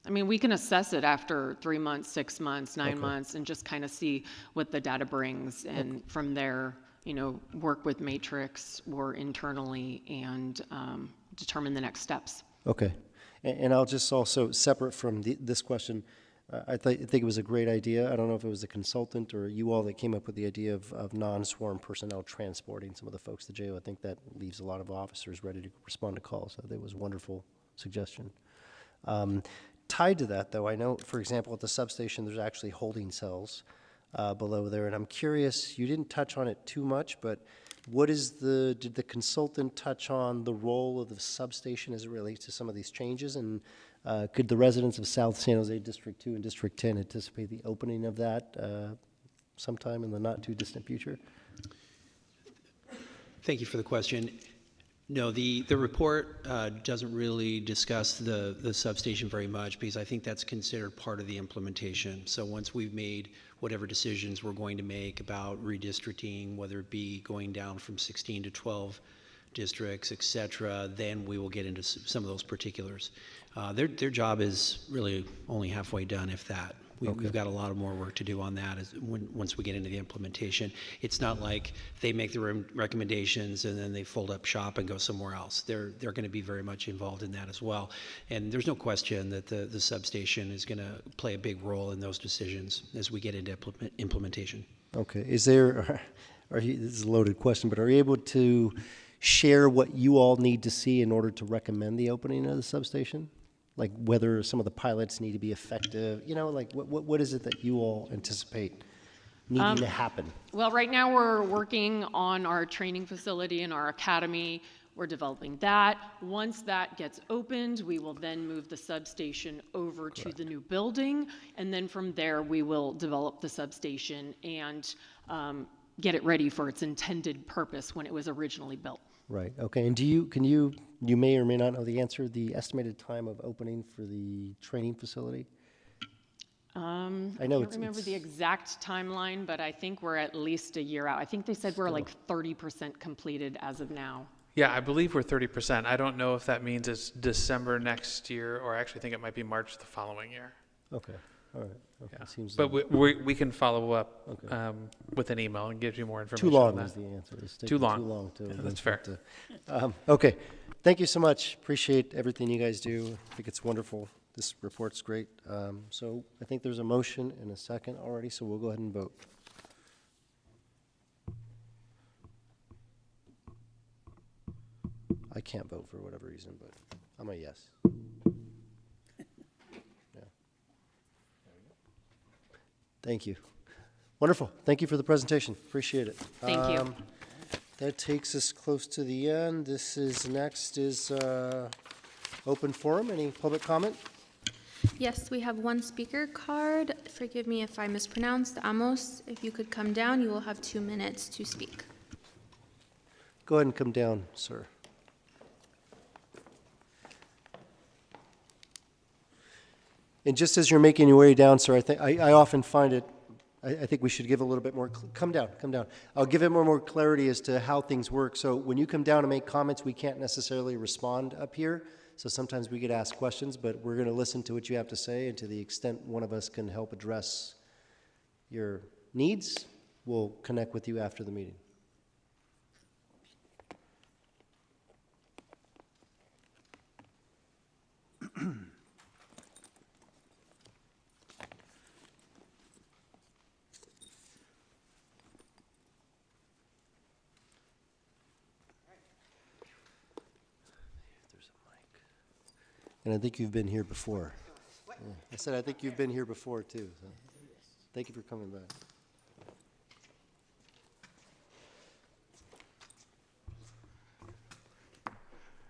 We can assess it after 3 months, 6 months, 9 months, and just kind of see what the data brings, and from there, work with Matrix or internally and determine the next steps. Okay. And I'll just also, separate from this question, I think it was a great idea. I don't know if it was the consultant or you all that came up with the idea of non-sworn personnel transporting some of the folks to jail. I think that leaves a lot of officers ready to respond to calls. I think it was a wonderful suggestion. Tied to that, though, I know, for example, at the substation, there's actually holding cells below there. And I'm curious, you didn't touch on it too much, but did the consultant touch on the role of the substation as it relates to some of these changes? And could the residents of South San Jose District 2 and District 10 anticipate the opening of that sometime in the not too distant future? Thank you for the question. No, the report doesn't really discuss the substation very much because I think that's considered part of the implementation. So once we've made whatever decisions we're going to make about redistricting, whether it be going down from 16 to 12 districts, et cetera, then we will get into some of those particulars. Their job is really only halfway done, if that. We've got a lot of more work to do on that once we get into the implementation. It's not like they make the recommendations and then they fold up shop and go somewhere else. They're going to be very much involved in that as well. And there's no question that the substation is going to play a big role in those decisions as we get into implementation. Okay. Is there, this is a loaded question, but are you able to share what you all need to see in order to recommend the opening of the substation? Like whether some of the pilots need to be effective, like what is it that you all anticipate needing to happen? Well, right now we're working on our training facility and our academy. We're developing that. Once that gets opened, we will then move the substation over to the new building. And then from there, we will develop the substation and get it ready for its intended purpose when it was originally built. Right. Okay. And you may or may not know the answer, the estimated time of opening for the training facility? I can't remember the exact timeline, but I think we're at least a year out. I think they said we're like 30% completed as of now. Yeah, I believe we're 30%. I don't know if that means it's December next year, or I actually think it might be March the following year. Okay. All right. Okay. Yeah. Seems but like we can follow up okay. With an email and give you more information. Too long on that. is the answer. It's Too long. Too long to. Yeah, that's fair. Okay. Thank you so much. Appreciate everything you guys do. I think it's wonderful. This report's great. So I think there's a motion and a second already, so we'll go ahead and vote. I can't vote for whatever reason, but I'm a yes. Yeah. Thank you. Wonderful. Thank you for the presentation. Appreciate it. Thank you. That takes us close to the end. Next is open forum. Any public comment? Yes, we have one speaker card. Forgive me if I mispronounced. Amos, if you could come down, you will have 2 minutes to speak. Go ahead and come down, sir. And just as you're making your way down, sir, I often find it, I think we should give a little bit more, come down. I'll give it more clarity as to how things work. So when you come down and make comments, we can't necessarily respond up here. So sometimes we get asked questions, but we're going to listen to what you have to say, and to the extent one of us can help address your needs, we'll connect with you after the meeting. And I think you've been here before. Yeah. I said I think you've been here before, too. So thank you for coming back.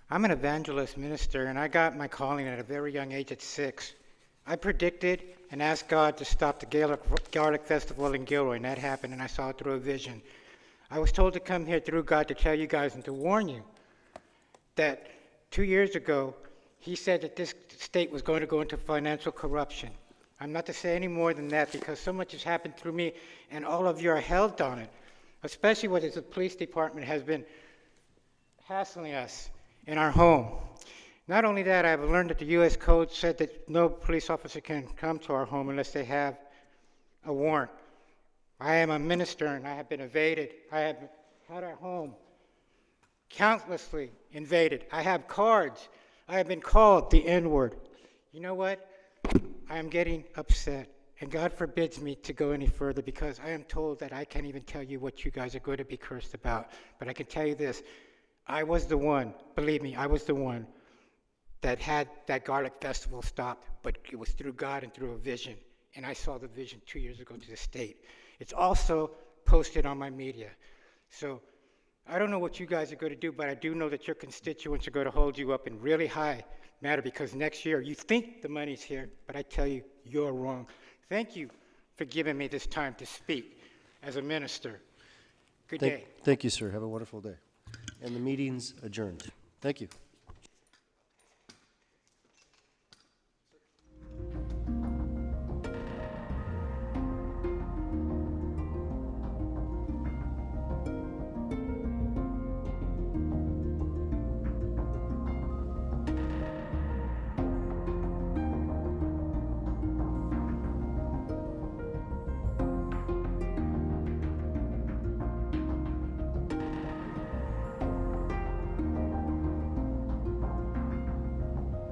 I'm an evangelist minister, and I got my calling at a very young age at 6. I predicted and asked God to stop the Garlic Festival in Gilroy, and that happened, and I saw it through a vision. I was told to come here through God to tell you guys and to warn you that 2 years ago, he said that this state was going to go into financial corruption. I'm not to say any more than that because so much has happened through me, and all of you are held on it, especially when the police department has been hassling us in our home. Not only that, I've learned that the U.S. Code said that no police officer can come to our home unless they have a warrant. I am a minister, and I have been invaded. I have had our home countlessly invaded. I have cards. I have been called the N-word. You know what? I am getting upset, and God forbids me to go any further because I am told that I can't even tell you what you guys are going to be cursed about. But I can tell you this. I was the one, believe me, I was the one that had that Garlic Festival stopped, but it was through God and through a vision, and I saw the vision 2 years ago to the state. It's also posted on my media. So I don't know what you guys are going to do, but I do know that your constituents are going to hold you up in really high matter because next year you think the money's here, but I tell you, you're wrong. Thank you for giving me this time to speak as a minister. Good day. Thank you, sir. Have a wonderful day. and the meeting's adjourned. Thank you.